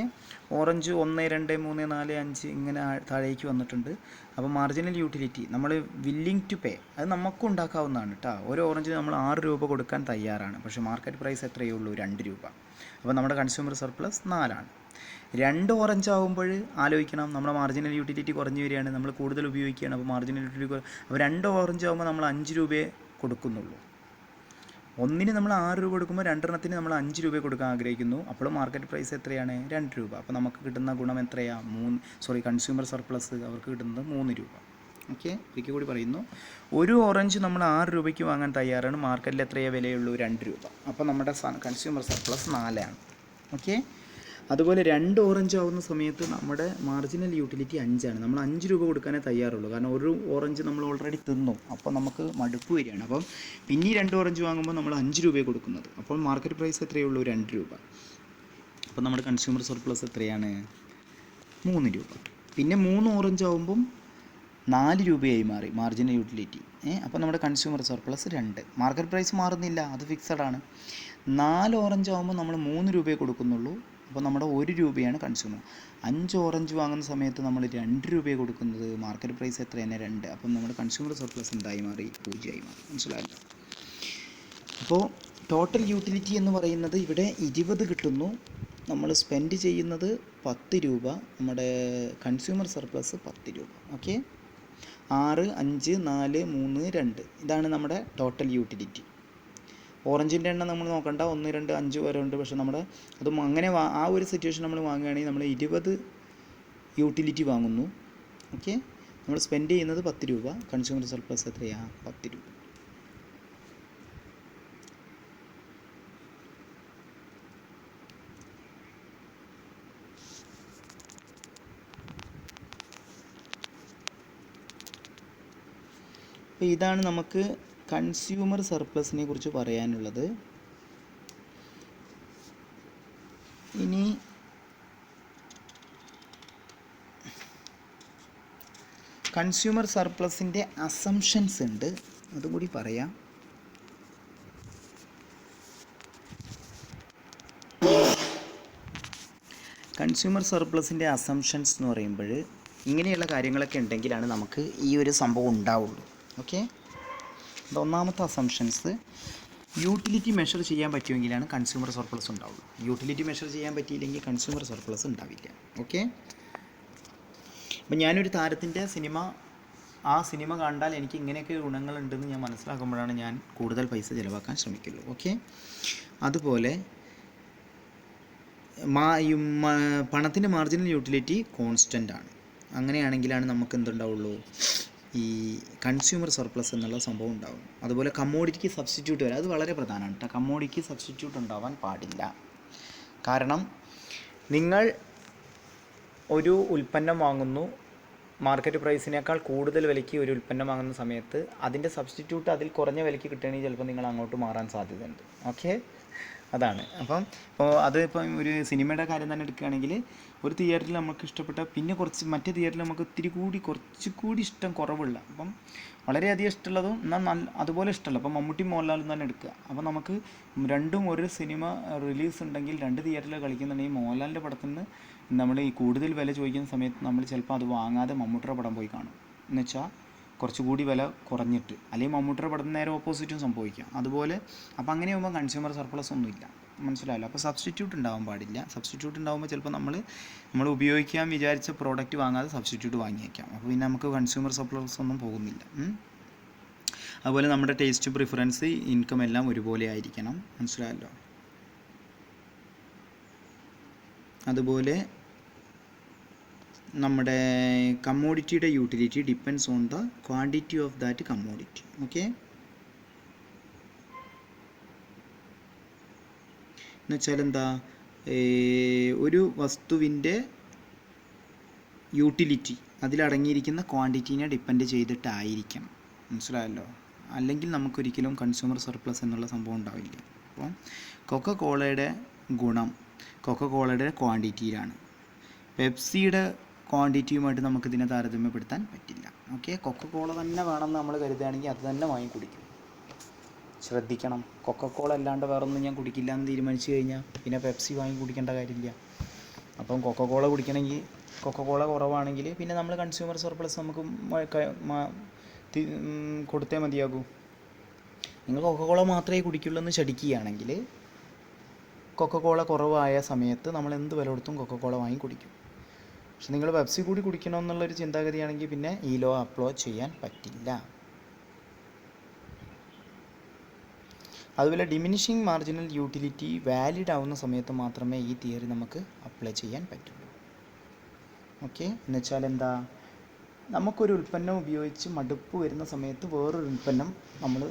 ഓറഞ്ച് 1, 2, 3, 4, 5 ഇങ്ങനെ താഴേക്ക് വന്നിട്ടുണ്ട്. അപ്പോൾ മാർജിനൽ യൂട്ടിലിറ്റി നമ്മൾ വില്ലിങ് ടു പേ, അത് നമുക്കും ഉണ്ടാക്കാവുന്നതാണ് കേട്ടോ. ഒരു ഓറഞ്ചിന് നമ്മൾ 6 രൂപ കൊടുക്കാൻ തയ്യാറാണ്. പക്ഷേ മാർക്കറ്റ് പ്രൈസ് എത്രയേ ഉള്ളൂ? 2 രൂപ. അപ്പോൾ നമ്മുടെ കൺസ്യൂമർ സർപ്ലസ് 4 ആണ്. 2 ഓറഞ്ച് ആകുമ്പോൾ ആലോചിക്കണം, നമ്മുടെ മാർജിനൽ യൂട്ടിലിറ്റി കുറഞ്ഞു വരികയാണ്, നമ്മൾ കൂടുതൽ ഉപയോഗിക്കുകയാണ്. അപ്പോൾ മാർജിനൽ യൂട്ടിലിറ്റി അപ്പോൾ 2 ഓറഞ്ച് ആകുമ്പോൾ നമ്മൾ 5 രൂപയെ കൊടുക്കുന്നുള്ളൂ. ഒന്നിന് നമ്മൾ 6 രൂപ കൊടുക്കുമ്പോൾ രണ്ടെണ്ണത്തിന് നമ്മൾ 5 രൂപ കൊടുക്കാൻ ആഗ്രഹിക്കുന്നു. അപ്പോൾ മാർക്കറ്റ് പ്രൈസ് എത്രയാണ്? 2 രൂപ. അപ്പോൾ നമുക്ക് കിട്ടുന്ന ഗുണം എത്രയാണ്? കൺസ്യൂമർ സർപ്ലസ് അവർക്ക് കിട്ടുന്നത് 3 രൂപ. ഓക്കെ, ഒരിക്കൽ കൂടി പറയുന്നു, ഒരു ഓറഞ്ച് നമ്മൾ 6 രൂപയ്ക്ക് വാങ്ങാൻ തയ്യാറാണ്. മാർക്കറ്റിൽ എത്രയേ വിലയുള്ളൂ? 2 രൂപ. അപ്പോൾ നമ്മുടെ കൺസ്യൂമർ സർപ്ലസ് 4 ആണ്. ഓക്കെ, അതുപോലെ 2 ഓറഞ്ച് ആവുന്ന സമയത്ത് നമ്മുടെ മാർജിനൽ യൂട്ടിലിറ്റി 5 ആണ്. നമ്മൾ 5 രൂപ കൊടുക്കാനേ തയ്യാറുള്ളൂ. കാരണം ഒരു ഓറഞ്ച് നമ്മൾ ഓൾറെഡി തിന്നു, അപ്പോൾ നമുക്ക് മടുപ്പ് വരികയാണ്. അപ്പം പിന്നെ 2 ഓറഞ്ച് വാങ്ങുമ്പോൾ നമ്മൾ 5 രൂപയെ കൊടുക്കുന്നത്. അപ്പോൾ മാർക്കറ്റ് പ്രൈസ് എത്രയേ ഉള്ളൂ? 2 രൂപ. അപ്പോൾ നമ്മുടെ കൺസ്യൂമർ സർപ്ലസ് എത്രയാണ്? 3 രൂപ. പിന്നെ 3 ഓറഞ്ച് ആകുമ്പം 4 രൂപയായി മാറി മാർജിനൽ യൂട്ടിലിറ്റി. അപ്പോൾ നമ്മുടെ കൺസ്യൂമർ സർപ്ലസ് 2. മാർക്കറ്റ് പ്രൈസ് മാറുന്നില്ല, അത് ഫിക്സഡ് ആണ്. 4 ഓറഞ്ച് ആകുമ്പോൾ നമ്മൾ 3 രൂപയെ കൊടുക്കുന്നുള്ളൂ. അപ്പോൾ നമ്മുടെ 1 രൂപയാണ് കൺസ്യൂമർ. 5 ഓറഞ്ച് വാങ്ങുന്ന സമയത്ത് നമ്മൾ 2 രൂപയെ കൊടുക്കുന്നത്. മാർക്കറ്റ് പ്രൈസ് എത്രയാണ്? 2. അപ്പം നമ്മുടെ കൺസ്യൂമർ സർപ്ലസ് എന്തായി മാറി? 0 ആയി മാറി. മനസ്സിലായല്ലോ? അപ്പോൾ ടോട്ടൽ യൂട്ടിലിറ്റി എന്ന് പറയുന്നത് ഇവിടെ 20 കിട്ടുന്നു. നമ്മൾ സ്പെൻഡ് ചെയ്യുന്നത് 10 രൂപ. നമ്മുടെ കൺസ്യൂമർ സർപ്ലസ് 10 രൂപ. ഓക്കെ, 6, 5, 4, 3, 2 ഇതാണ് നമ്മുടെ ടോട്ടൽ യൂട്ടിലിറ്റി. ഓറഞ്ചിൻ്റെ എണ്ണം നമ്മൾ നോക്കണ്ട, 1, 2, 5 വരെ ഉണ്ട്. പക്ഷേ നമ്മുടെ അത് അങ്ങനെ ആ ഒരു സിറ്റുവേഷൻ നമ്മൾ വാങ്ങുകയാണെങ്കിൽ നമ്മൾ 20 യൂട്ടിലിറ്റി വാങ്ങുന്നു. ഓക്കെ, നമ്മൾ സ്പെൻഡ് ചെയ്യുന്നത് 10 രൂപ. കൺസ്യൂമർ സർപ്ലസ് എത്രയാണ്? 10 രൂപ. അപ്പോൾ ഇതാണ് നമുക്ക് കൺസ്യൂമർ സർപ്ലസിനെ കുറിച്ച് പറയാനുള്ളത്. ഇനി കൺസ്യൂമർ സർപ്ലസിൻ്റെ അസംഷൻസ് ഉണ്ട്, അതും കൂടി പറയാം. കൺസ്യൂമർ സർപ്ലസിൻ്റെ അസംഷൻസ് എന്ന് പറയുമ്പോൾ ഇങ്ങനെയുള്ള കാര്യങ്ങളൊക്കെ ഉണ്ടെങ്കിലാണ് നമുക്ക് ഈ ഒരു സംഭവം ഉണ്ടാവുള്ളൂ. ഓക്കെ, ഒന്നാമത്തെ അസംഷൻസ്, യൂട്ടിലിറ്റി മെഷർ ചെയ്യാൻ പറ്റുമെങ്കിലാണ് കൺസ്യൂമർ സർപ്ലസ് ഉണ്ടാവുള്ളൂ. യൂട്ടിലിറ്റി മെഷർ ചെയ്യാൻ പറ്റിയില്ലെങ്കിൽ കൺസ്യൂമർ സർപ്ലസ് ഉണ്ടാവില്ല. ഓക്കെ, അപ്പം ഞാനൊരു താരത്തിൻ്റെ ആ സിനിമ കണ്ടാൽ എനിക്ക് ഇങ്ങനെയൊക്കെ ഗുണങ്ങളുണ്ടെന്ന് ഞാൻ മനസ്സിലാക്കുമ്പോഴാണ് ഞാൻ കൂടുതൽ പൈസ ചിലവാക്കാൻ ശ്രമിക്കുള്ളൂ. ഓക്കെ, അതുപോലെ പണത്തിൻ്റെ മാർജിനൽ യൂട്ടിലിറ്റി കോൺസ്റ്റൻ്റ് ആണ്. അങ്ങനെയാണെങ്കിലാണ് നമുക്ക് എന്തുണ്ടാവുള്ളൂ? ഈ കൺസ്യൂമർ സർപ്ലസ് എന്നുള്ള സംഭവം ഉണ്ടാകും. അതുപോലെ കമ്മോഡിറ്റിക്ക് സബ്സ്റ്റിറ്റ്യൂട്ട് വരാം, അത് വളരെ പ്രധാനമാണ് കേട്ടോ. കമ്മോഡിറ്റിക്ക് സബ്സ്റ്റിറ്റ്യൂട്ട് ഉണ്ടാവാൻ പാടില്ല. കാരണം നിങ്ങൾ ഒരു ഉൽപ്പന്നം വാങ്ങുന്നു, മാർക്കറ്റ് പ്രൈസിനേക്കാൾ കൂടുതൽ വിലയ്ക്ക് ഒരു ഉൽപ്പന്നം വാങ്ങുന്ന സമയത്ത് അതിൻ്റെ സബ്സ്റ്റിറ്റ്യൂട്ട് അതിൽ കുറഞ്ഞ വിലയ്ക്ക് കിട്ടുകയാണെങ്കിൽ ചിലപ്പോൾ നിങ്ങൾ അങ്ങോട്ട് മാറാൻ സാധ്യതയുണ്ട്. ഓക്കെ, അതാണ്. അതിപ്പം ഒരു സിനിമയുടെ കാര്യം തന്നെ എടുക്കുകയാണെങ്കിൽ ഒരു തിയേറ്ററിൽ നമുക്ക് ഇഷ്ടപ്പെട്ട പിന്നെ മറ്റേ തിയേറ്ററിൽ നമുക്ക് കുറച്ചുകൂടി ഇഷ്ടം കുറവുള്ള, അപ്പം വളരെയധികം ഇഷ്ടമുള്ളതും എന്നാൽ അതുപോലെ ഇഷ്ടമല്ല. അപ്പം മമ്മൂട്ടി മോഹൻലാലും തന്നെ എടുക്കുക. അപ്പം നമുക്ക് രണ്ടും ഒരു സിനിമ റിലീസ് ഉണ്ടെങ്കിൽ 2 തിയേറ്ററിൽ കളിക്കുന്നുണ്ടെങ്കിൽ മോഹൻലാലിൻ്റെ പടത്തിന് നമ്മൾ ഈ കൂടുതൽ വില ചോദിക്കുന്ന സമയത്ത് നമ്മൾ ചിലപ്പോൾ അത് വാങ്ങാതെ മമ്മൂട്ടിയുടെ പടം പോയി കാണും. എന്നുവെച്ചാൽ കുറച്ചുകൂടി വില കുറഞ്ഞിട്ട്, അല്ലെങ്കിൽ മമ്മൂട്ടിയുടെ പടത്തിന് നേരെ ഓപ്പോസിറ്റും സംഭവിക്കാം. അതുപോലെ അപ്പോൾ അങ്ങനെ ആകുമ്പോൾ കൺസ്യൂമർ സർപ്ലസ് ഒന്നുമില്ല. മനസ്സിലായല്ലോ? അപ്പോൾ സബ്സ്റ്റിറ്റ്യൂട്ട് ഉണ്ടാവാൻ പാടില്ല. സബ്സ്റ്റിറ്റ്യൂട്ട് ഉണ്ടാകുമ്പോൾ ചിലപ്പോൾ നമ്മൾ ഉപയോഗിക്കാൻ വിചാരിച്ച പ്രോഡക്റ്റ് വാങ്ങാതെ സബ്സ്റ്റിറ്റ്യൂട്ട് വാങ്ങിയേക്കാം. അപ്പോൾ പിന്നെ നമുക്ക് കൺസ്യൂമർ സർപ്ലസ് ഒന്നും പോകുന്നില്ല. അതുപോലെ നമ്മുടെ ടേസ്റ്റ്, പ്രിഫറൻസ്, ഇൻകം എല്ലാം ഒരുപോലെ ആയിരിക്കണം. മനസ്സിലായല്ലോ? അതുപോലെ നമ്മുടെ കമ്മോഡിറ്റിയുടെ utility depends on the quantity of that commodity. Okay, എന്നുവെച്ചാൽ എന്താ, ഒരു വസ്തുവിൻ്റെ യൂട്ടിലിറ്റി അതിലടങ്ങിയിരിക്കുന്ന ക്വാണ്ടിറ്റീനെ ഡിപ്പെൻഡ് ചെയ്തിട്ടായിരിക്കണം. മനസ്സിലായല്ലോ? അല്ലെങ്കിൽ നമുക്കൊരിക്കലും കൺസ്യൂമർ സർപ്ലസ് എന്നുള്ള സംഭവം ഉണ്ടാവില്ല. അപ്പോൾ കൊക്കക്കോളയുടെ ഗുണം കൊക്കക്കോളയുടെ ക്വാണ്ടിറ്റിയിലാണ്. പെപ്സിയുടെ ക്വാണ്ടിറ്റിയുമായിട്ട് നമുക്കിതിനെ താരതമ്യപ്പെടുത്താൻ പറ്റില്ല. ഓക്കെ, കൊക്കക്കോള തന്നെ വേണമെന്ന് നമ്മൾ കരുതുകയാണെങ്കിൽ അത് തന്നെ വാങ്ങി കുടിക്കും. ശ്രദ്ധിക്കണം, കൊക്കക്കോള അല്ലാണ്ട് വേറൊന്നും ഞാൻ കുടിക്കില്ല എന്ന് തീരുമാനിച്ചു കഴിഞ്ഞാൽ പിന്നെ പെപ്സി വാങ്ങി കുടിക്കേണ്ട കാര്യമില്ല. അപ്പം കൊക്കക്കോള കുടിക്കണമെങ്കിൽ കൊക്കക്കോള കുറവാണെങ്കിൽ പിന്നെ നമ്മൾ കൺസ്യൂമർ സർപ്ലസ് നമുക്ക് കൊടുത്തേ മതിയാകൂ. നിങ്ങൾ കൊക്കക്കോള മാത്രമേ കുടിക്കുള്ളൂ എന്ന് ശടിക്കുകയാണെങ്കിൽ കൊക്കക്കോള കുറവായ സമയത്ത് നമ്മൾ എന്ത് വില കൊടുത്തും കൊക്കക്കോള വാങ്ങി കുടിക്കും. പക്ഷെ നിങ്ങൾ പെപ്സി കൂടി കുടിക്കണമെന്നുള്ളൊരു ചിന്താഗതിയാണെങ്കിൽ പിന്നെ ഈ ലോ അപ്ലൈ ചെയ്യാൻ പറ്റില്ല. അതുപോലെ ഡിമിനിഷിങ് മാർജിനൽ യൂട്ടിലിറ്റി വാലിഡ് ആവുന്ന സമയത്ത് മാത്രമേ ഈ തിയറി നമുക്ക് അപ്ലൈ ചെയ്യാൻ പറ്റുള്ളൂ. ഓക്കെ, എന്നുവെച്ചാൽ എന്താ, നമുക്കൊരു ഉൽപ്പന്നം ഉപയോഗിച്ച് മടുപ്പ് വരുന്ന സമയത്ത് വേറൊരു ഉൽപ്പന്നം നമ്മൾ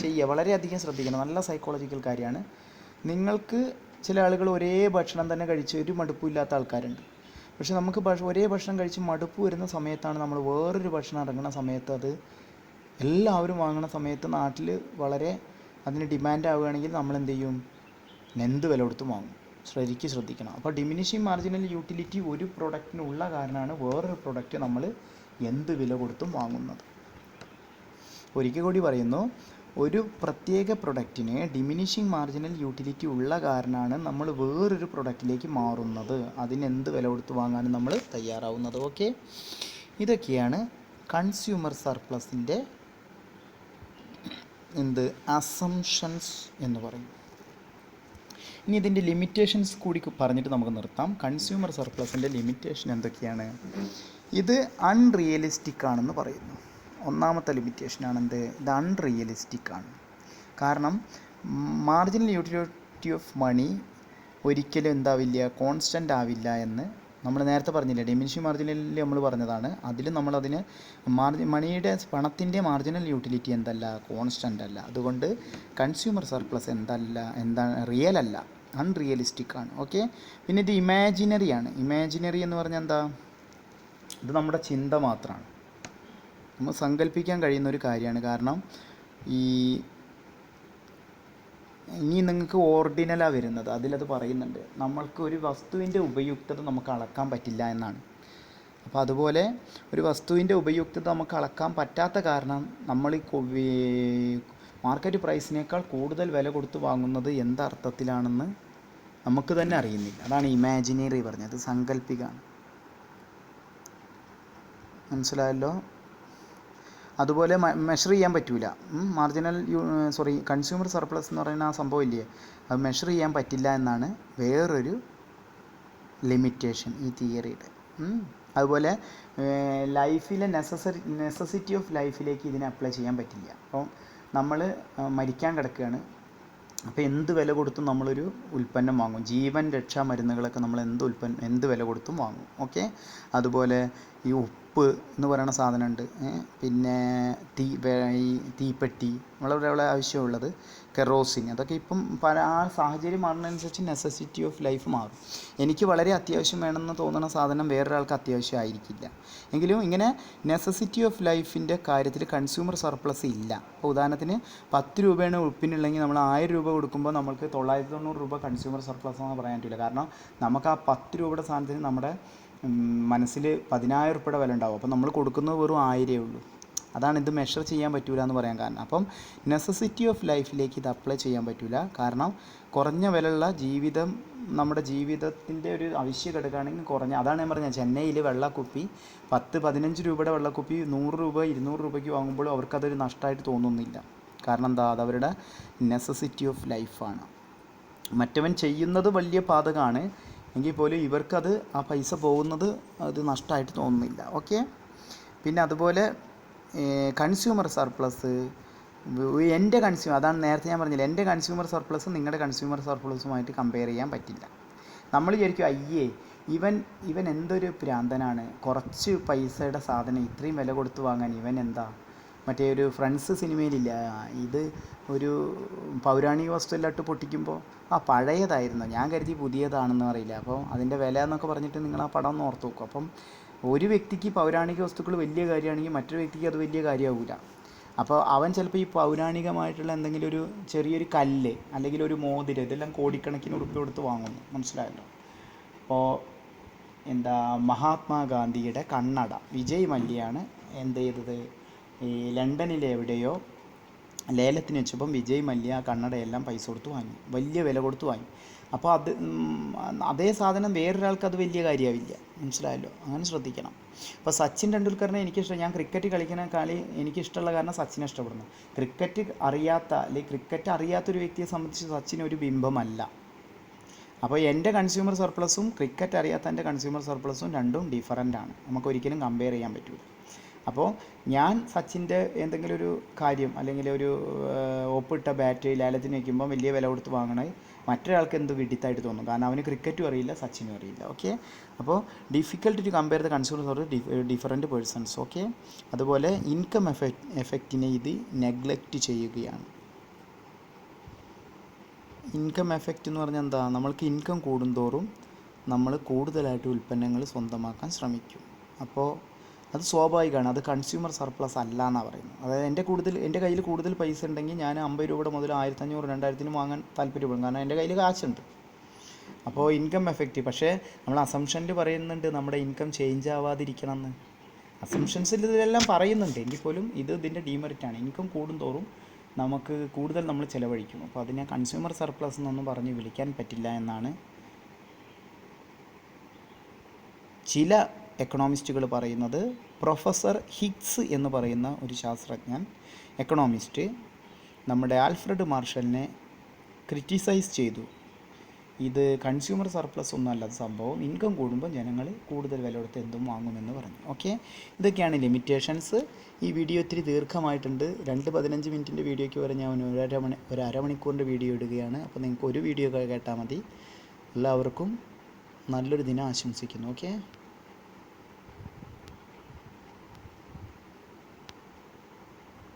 ചെയ്യുക. വളരെയധികം ശ്രദ്ധിക്കണം, നല്ല സൈക്കോളജിക്കൽ കാര്യമാണ്. നിങ്ങൾക്ക് ചില ആളുകൾ ഒരേ ഭക്ഷണം തന്നെ കഴിച്ച് ഒരു മടുപ്പില്ലാത്ത ആൾക്കാരുണ്ട്. പക്ഷെ നമുക്ക് ഒരേ ഭക്ഷണം കഴിച്ച് മടുപ്പ് വരുന്ന സമയത്താണ് നമ്മൾ വേറൊരു ഭക്ഷണം ഇറങ്ങുന്ന സമയത്ത് അത് എല്ലാവരും വാങ്ങുന്ന സമയത്ത് നാട്ടിൽ വളരെ അതിന് ഡിമാൻഡ് ആവുകയാണെങ്കിൽ നമ്മൾ എന്ത് ചെയ്യും, എന്ത് വില കൊടുത്തും വാങ്ങും. ശ്രദ്ധിക്കണം. അപ്പോൾ ഡിമിനിഷിങ് മാർജിനൽ യൂട്ടിലിറ്റി ഒരു പ്രൊഡക്റ്റിനുള്ള കാരണമാണ് വേറൊരു പ്രൊഡക്റ്റ് നമ്മൾ എന്ത് വില കൊടുത്തും വാങ്ങുന്നത്. ഒരിക്കൽ കൂടി പറയുന്നു, ഒരു പ്രത്യേക പ്രൊഡക്റ്റിന് ഡിമിനിഷിങ് മാർജിനൽ യൂട്ടിലിറ്റി ഉള്ള കാരണമാണ് നമ്മൾ വേറൊരു പ്രൊഡക്റ്റിലേക്ക് മാറുന്നത്, അതിന് എന്ത് വില കൊടുത്ത് വാങ്ങാനും നമ്മൾ തയ്യാറാവുന്നത്. ഓക്കെ, ഇതൊക്കെയാണ് കൺസ്യൂമർ സർപ്ലസിൻ്റെ അസംഷൻസ് എന്ന് പറയും. ഇനി ഇതിൻ്റെ ലിമിറ്റേഷൻസ് കൂടി പറഞ്ഞിട്ട് നമുക്ക് നിർത്താം. കൺസ്യൂമർ സർപ്ലസിൻ്റെ ലിമിറ്റേഷൻ എന്തൊക്കെയാണ്? ഇത് അൺറിയലിസ്റ്റിക് ആണെന്ന് പറയുന്നു. ഒന്നാമത്തെ ലിമിറ്റേഷനാണ് ഇത് അൺറിയലിസ്റ്റിക് ആണ്. കാരണം മാർജിനൽ യൂട്ടിലിറ്റി ഓഫ് മണി ഒരിക്കലും എന്താവില്ല, കോൺസ്റ്റൻ്റ് ആവില്ല എന്ന് നമ്മൾ നേരത്തെ പറഞ്ഞില്ലേ. ഡിമിനിഷിങ് മാർജിനലിൽ നമ്മൾ പറഞ്ഞതാണ്. അതിൽ നമ്മളതിന് മണിയുടെ പണത്തിൻ്റെ മാർജിനൽ യൂട്ടിലിറ്റി എന്തല്ല, കോൺസ്റ്റൻ്റ് അല്ല. അതുകൊണ്ട് കൺസ്യൂമർ സർപ്ലസ് എന്താണ് റിയൽ അല്ല, അൺറിയലിസ്റ്റിക് ആണ്. ഓക്കെ, പിന്നെ ഇത് ഇമാജിനറി ആണ്. ഇമാജിനറി എന്ന് പറഞ്ഞാൽ എന്താ, ഇത് നമ്മുടെ ചിന്ത മാത്രമാണ്, നമ്മൾ സങ്കല്പിക്കാൻ കഴിയുന്ന ഒരു കാര്യമാണ്. കാരണം ഇനി നിങ്ങൾക്ക് ഓർഡിനലാണ് വരുന്നത്, അതിലത് പറയുന്നുണ്ട്, നമ്മൾക്ക് ഒരു വസ്തുവിൻ്റെ ഉപയുക്തത നമുക്ക് അളക്കാൻ പറ്റില്ല എന്നാണ്. അപ്പോൾ അതുപോലെ ഒരു വസ്തുവിൻ്റെ ഉപയുക്തത നമുക്ക് അളക്കാൻ പറ്റാത്ത കാരണം നമ്മൾ മാർക്കറ്റ് പ്രൈസിനേക്കാൾ കൂടുതൽ വില കൊടുത്ത് വാങ്ങുന്നത് എന്തർത്ഥത്തിലാണെന്ന് നമുക്ക് തന്നെ അറിയുന്നില്ല. അതാണ് ഇമാജിനറി പറഞ്ഞത്, സങ്കല്പിക്കാണ്. മനസ്സിലായല്ലോ? അതുപോലെ മെഷർ ചെയ്യാൻ പറ്റില്ല. കൺസ്യൂമർ സർപ്ലസ് എന്ന് പറയുന്ന ആ സംഭവം ഇല്ലേ, അത് മെഷർ ചെയ്യാൻ പറ്റില്ല എന്നാണ് വേറൊരു ലിമിറ്റേഷൻ ഈ തിയറിയുടെ. അതുപോലെ ലൈഫിലെ നെസസിറ്റി ഓഫ് ലൈഫിലേക്ക് ഇതിനെ അപ്ലൈ ചെയ്യാൻ പറ്റില്ല. അപ്പം നമ്മൾ മരിക്കാൻ കിടക്കുകയാണ്, അപ്പോൾ എന്ത് വില കൊടുത്തും നമ്മളൊരു ഉൽപ്പന്നം വാങ്ങും. ജീവൻ രക്ഷാ മരുന്നുകളൊക്കെ നമ്മൾ എന്ത് വില കൊടുത്തും വാങ്ങും. ഓക്കെ, അതുപോലെ ഈ ഉപ്പ് എന്ന് പറയുന്ന സാധനമുണ്ട്, പിന്നെ തീപ്പെട്ടി, വളരെ ആവശ്യമുള്ളത് കെറോസിൻ, അതൊക്കെ ഇപ്പം ആ സാഹചര്യം മാറുന്നതനുസരിച്ച് നെസസിറ്റി ഓഫ് ലൈഫ് മാറും. എനിക്ക് വളരെ അത്യാവശ്യം വേണമെന്ന് തോന്നുന്ന സാധനം വേറൊരാൾക്ക് അത്യാവശ്യം ആയിരിക്കില്ല. എങ്കിലും ഇങ്ങനെ നെസസിറ്റി ഓഫ് ലൈഫിൻ്റെ കാര്യത്തിൽ കൺസ്യൂമർ സർപ്ലസ് ഇല്ല. ഇപ്പോൾ ഉദാഹരണത്തിന് 10 രൂപയാണ് ഉപ്പിനുള്ളെങ്കിൽ നമ്മൾ 1000 രൂപ കൊടുക്കുമ്പോൾ നമുക്ക് 990 രൂപ കൺസ്യൂമർ സർപ്ലസ് എന്ന് പറയാൻ പറ്റില്ല. കാരണം നമുക്ക് ആ 10 രൂപയുടെ സാധനത്തിന് നമ്മുടെ മനസ്സിൽ 10,000 രൂപയുടെ വില ഉണ്ടാവും. അപ്പോൾ നമ്മൾ കൊടുക്കുന്നത് വെറും 1000 ഉള്ളൂ. അതാണ് ഇത് മെഷർ ചെയ്യാൻ പറ്റില്ല എന്ന് പറയാൻ കാരണം. അപ്പം നെസസിറ്റി ഓഫ് ലൈഫിലേക്ക് ഇത് അപ്ലൈ ചെയ്യാൻ പറ്റില്ല. കാരണം കുറഞ്ഞ വിലയുള്ള ജീവിതം നമ്മുടെ ജീവിതത്തിൻ്റെ ഒരു അവശ്യ ഘടകമാണെങ്കിൽ കുറഞ്ഞ, അതാണ് ഞാൻ പറഞ്ഞത്, ചെന്നൈയിൽ വെള്ളക്കുപ്പി 10-15 രൂപയുടെ വെള്ളക്കുപ്പി 100 രൂപ 200 രൂപയ്ക്ക് വാങ്ങുമ്പോഴും അവർക്കതൊരു നഷ്ടമായിട്ട് തോന്നുന്നില്ല. കാരണം എന്താ, അതവരുടെ നെസസിറ്റി ഓഫ് ലൈഫാണ്. മറ്റവൻ ചെയ്യുന്നത് വലിയ പാതകമാണ് എങ്കിൽ പോലും ഇവർക്കത് ആ പൈസ പോകുന്നത് അത് നഷ്ടമായിട്ട് തോന്നുന്നില്ല. ഓക്കെ, പിന്നെ അതുപോലെ കൺസ്യൂമർ സർപ്ലസ് അതാണ് നേരത്തെ ഞാൻ പറഞ്ഞില്ല, എൻ്റെ കൺസ്യൂമർ സർപ്ലസ് നിങ്ങളുടെ കൺസ്യൂമർ സർപ്ലസുമായിട്ട് കമ്പയർ ചെയ്യാൻ പറ്റില്ല. നമ്മൾ വിചാരിക്കും അയ്യേ ഇവൻ എന്തൊരു ഭ്രാന്തനാണ്, കുറച്ച് പൈസയുടെ സാധനം ഇത്രയും വില കൊടുത്ത് വാങ്ങാൻ ഇവൻ എന്താ. മറ്റേ ഒരു ഫ്രണ്ട്സ് സിനിമയിലില്ല, ഇത് ഒരു പൗരാണിക വസ്തുവിലായിട്ട് പൊട്ടിക്കുമ്പോൾ പഴയതായിരുന്നു, ഞാൻ കരുതി പുതിയതാണെന്ന് അറിയില്ല, അപ്പോൾ അതിൻ്റെ വില എന്നൊക്കെ പറഞ്ഞിട്ട് നിങ്ങൾ ആ പടം ഒന്ന് ഓർത്ത് നോക്കും. അപ്പം ഒരു വ്യക്തിക്ക് പൗരാണിക വസ്തുക്കൾ വലിയ കാര്യമാണെങ്കിൽ മറ്റൊരു വ്യക്തിക്ക് അത് വലിയ കാര്യമാവില്ല. അപ്പോൾ അവൻ ചിലപ്പോൾ ഈ പൗരാണികമായിട്ടുള്ള എന്തെങ്കിലും ഒരു ചെറിയൊരു കല്ല് അല്ലെങ്കിൽ ഒരു മോതിരം ഇതെല്ലാം കോടിക്കണക്കിന് ഉറുപ്പിക കൊടുത്ത് വാങ്ങുന്നു. മനസ്സിലായല്ലോ? അപ്പോൾ മഹാത്മാഗാന്ധിയുടെ കണ്ണട വിജയ് മല്യയാണ് എന്ത് ചെയ്തത്, ഈ ലണ്ടനിലെ എവിടെയോ ലേലത്തിന് വെച്ചപ്പം വിജയ് മല്യ ആ കണ്ണടയെല്ലാം പൈസ കൊടുത്ത് വാങ്ങി, വലിയ വില കൊടുത്ത് വാങ്ങി. അപ്പോൾ അതേ സാധനം വേറൊരാൾക്ക് അത് വലിയ കാര്യമാവില്ല. മനസ്സിലായല്ലോ? അങ്ങനെ ശ്രദ്ധിക്കണം. അപ്പോൾ സച്ചിൻ ടെണ്ടുൽക്കറിനെ എനിക്കിഷ്ടം, ഞാൻ ക്രിക്കറ്റ് കളിക്കുന്ന കളി എനിക്കിഷ്ടമുള്ള കാരണം സച്ചിനെ ഇഷ്ടപ്പെടുന്നു. ക്രിക്കറ്റ് അറിയാത്തൊരു വ്യക്തിയെ സംബന്ധിച്ച് സച്ചിൻ ഒരു ബിംബമല്ല. അപ്പോൾ എൻ്റെ കൺസ്യൂമർ സർപ്ലസും ക്രിക്കറ്റ് അറിയാത്ത എൻ്റെ കൺസ്യൂമർ സർപ്ലസും രണ്ടും ഡിഫറൻ്റാണ്, നമുക്കൊരിക്കലും കമ്പയർ ചെയ്യാൻ പറ്റില്ല. അപ്പോൾ ഞാൻ സച്ചിൻ്റെ എന്തെങ്കിലും ഒരു കാര്യം അല്ലെങ്കിൽ ഒരു ഒപ്പിട്ട ബാറ്റ് ലേലത്തിന് വയ്ക്കുമ്പോൾ വലിയ വില കൊടുത്ത് വാങ്ങണത് മറ്റൊരാൾക്ക് എന്ത് വിഡിത്തായിട്ട് തോന്നും, കാരണം അവന് ക്രിക്കറ്റും അറിയില്ല സച്ചിനും അറിയില്ല. ഓക്കെ, അപ്പോൾ difficult to compare the consumers or different persons. Okay, അതുപോലെ ഇൻകം എഫക്റ്റിനെ ഇത് നെഗ്ലക്റ്റ് ചെയ്യുകയാണ്. ഇൻകം എഫക്റ്റ് എന്ന് പറഞ്ഞാൽ എന്താ? നമ്മൾക്ക് ഇൻകം കൂടുന്തോറും നമ്മൾ കൂടുതലായിട്ട് ഉൽപ്പന്നങ്ങൾ സ്വന്തമാക്കാൻ ശ്രമിക്കും. അപ്പോൾ അത് സ്വാഭാവികമാണ്, അത് കൺസ്യൂമർ സർപ്ലസ് അല്ല എന്നാണ് പറയുന്നത്. അതായത് എൻ്റെ കയ്യിൽ കൂടുതൽ പൈസ ഉണ്ടെങ്കിൽ ഞാൻ 50 രൂപയുടെ മുതൽ 1500 2000 വാങ്ങാൻ താല്പര്യപ്പെടും, കാരണം എൻ്റെ കയ്യിൽ കാശുണ്ട്. അപ്പോൾ ഇൻകം എഫക്റ്റ്, പക്ഷേ നമ്മൾ അസംഷനിൽ പറയുന്നുണ്ട് നമ്മുടെ ഇൻകം ചേഞ്ച് ആവാതിരിക്കണം എന്ന്. അസംഷൻസിൽ ഇതിലെല്ലാം പറയുന്നുണ്ട് എങ്കിൽ പോലും ഇതിൻ്റെ ഡീമെറിറ്റാണ്. ഇൻകം കൂടുന്തോറും നമുക്ക് കൂടുതൽ നമ്മൾ ചിലവഴിക്കും. അപ്പോൾ അതിനെ കൺസ്യൂമർ സർപ്ലസ് എന്നൊന്നും പറഞ്ഞ് വിളിക്കാൻ പറ്റില്ല എന്നാണ് ചില എക്കണോമിസ്റ്റുകൾ പറയുന്നത്. പ്രൊഫസർ ഹിഗ്സ് എന്ന് പറയുന്ന ഒരു ശാസ്ത്രജ്ഞൻ, എക്കണോമിസ്റ്റ്, നമ്മുടെ ആൽഫ്രഡ് മാർഷലിനെ ക്രിറ്റിസൈസ് ചെയ്തു. ഇത് കൺസ്യൂമർ സർപ്ലസ് ഒന്നും അല്ലാത്ത സംഭവം, ഇൻകം കൂടുമ്പോൾ ജനങ്ങൾ കൂടുതൽ വില കൊടുത്ത് എന്തും വാങ്ങുമെന്ന് പറഞ്ഞു. ഓക്കെ, ഇതൊക്കെയാണ് ലിമിറ്റേഷൻസ്. ഈ വീഡിയോ ഇത്തിരി ദീർഘമായിട്ടുണ്ട്. 2:15 മിനിറ്റിൻ്റെ വീഡിയോയ്ക്ക് വരെ ഞാൻ ഒരു അരമണിക്കൂറിൻ്റെ വീഡിയോ ഇടുകയാണ്. അപ്പോൾ നിങ്ങൾക്ക് ഒരു വീഡിയോ കേട്ടാൽ മതി. എല്ലാവർക്കും നല്ലൊരു ദിനം ആശംസിക്കുന്നു. ഓക്കെ.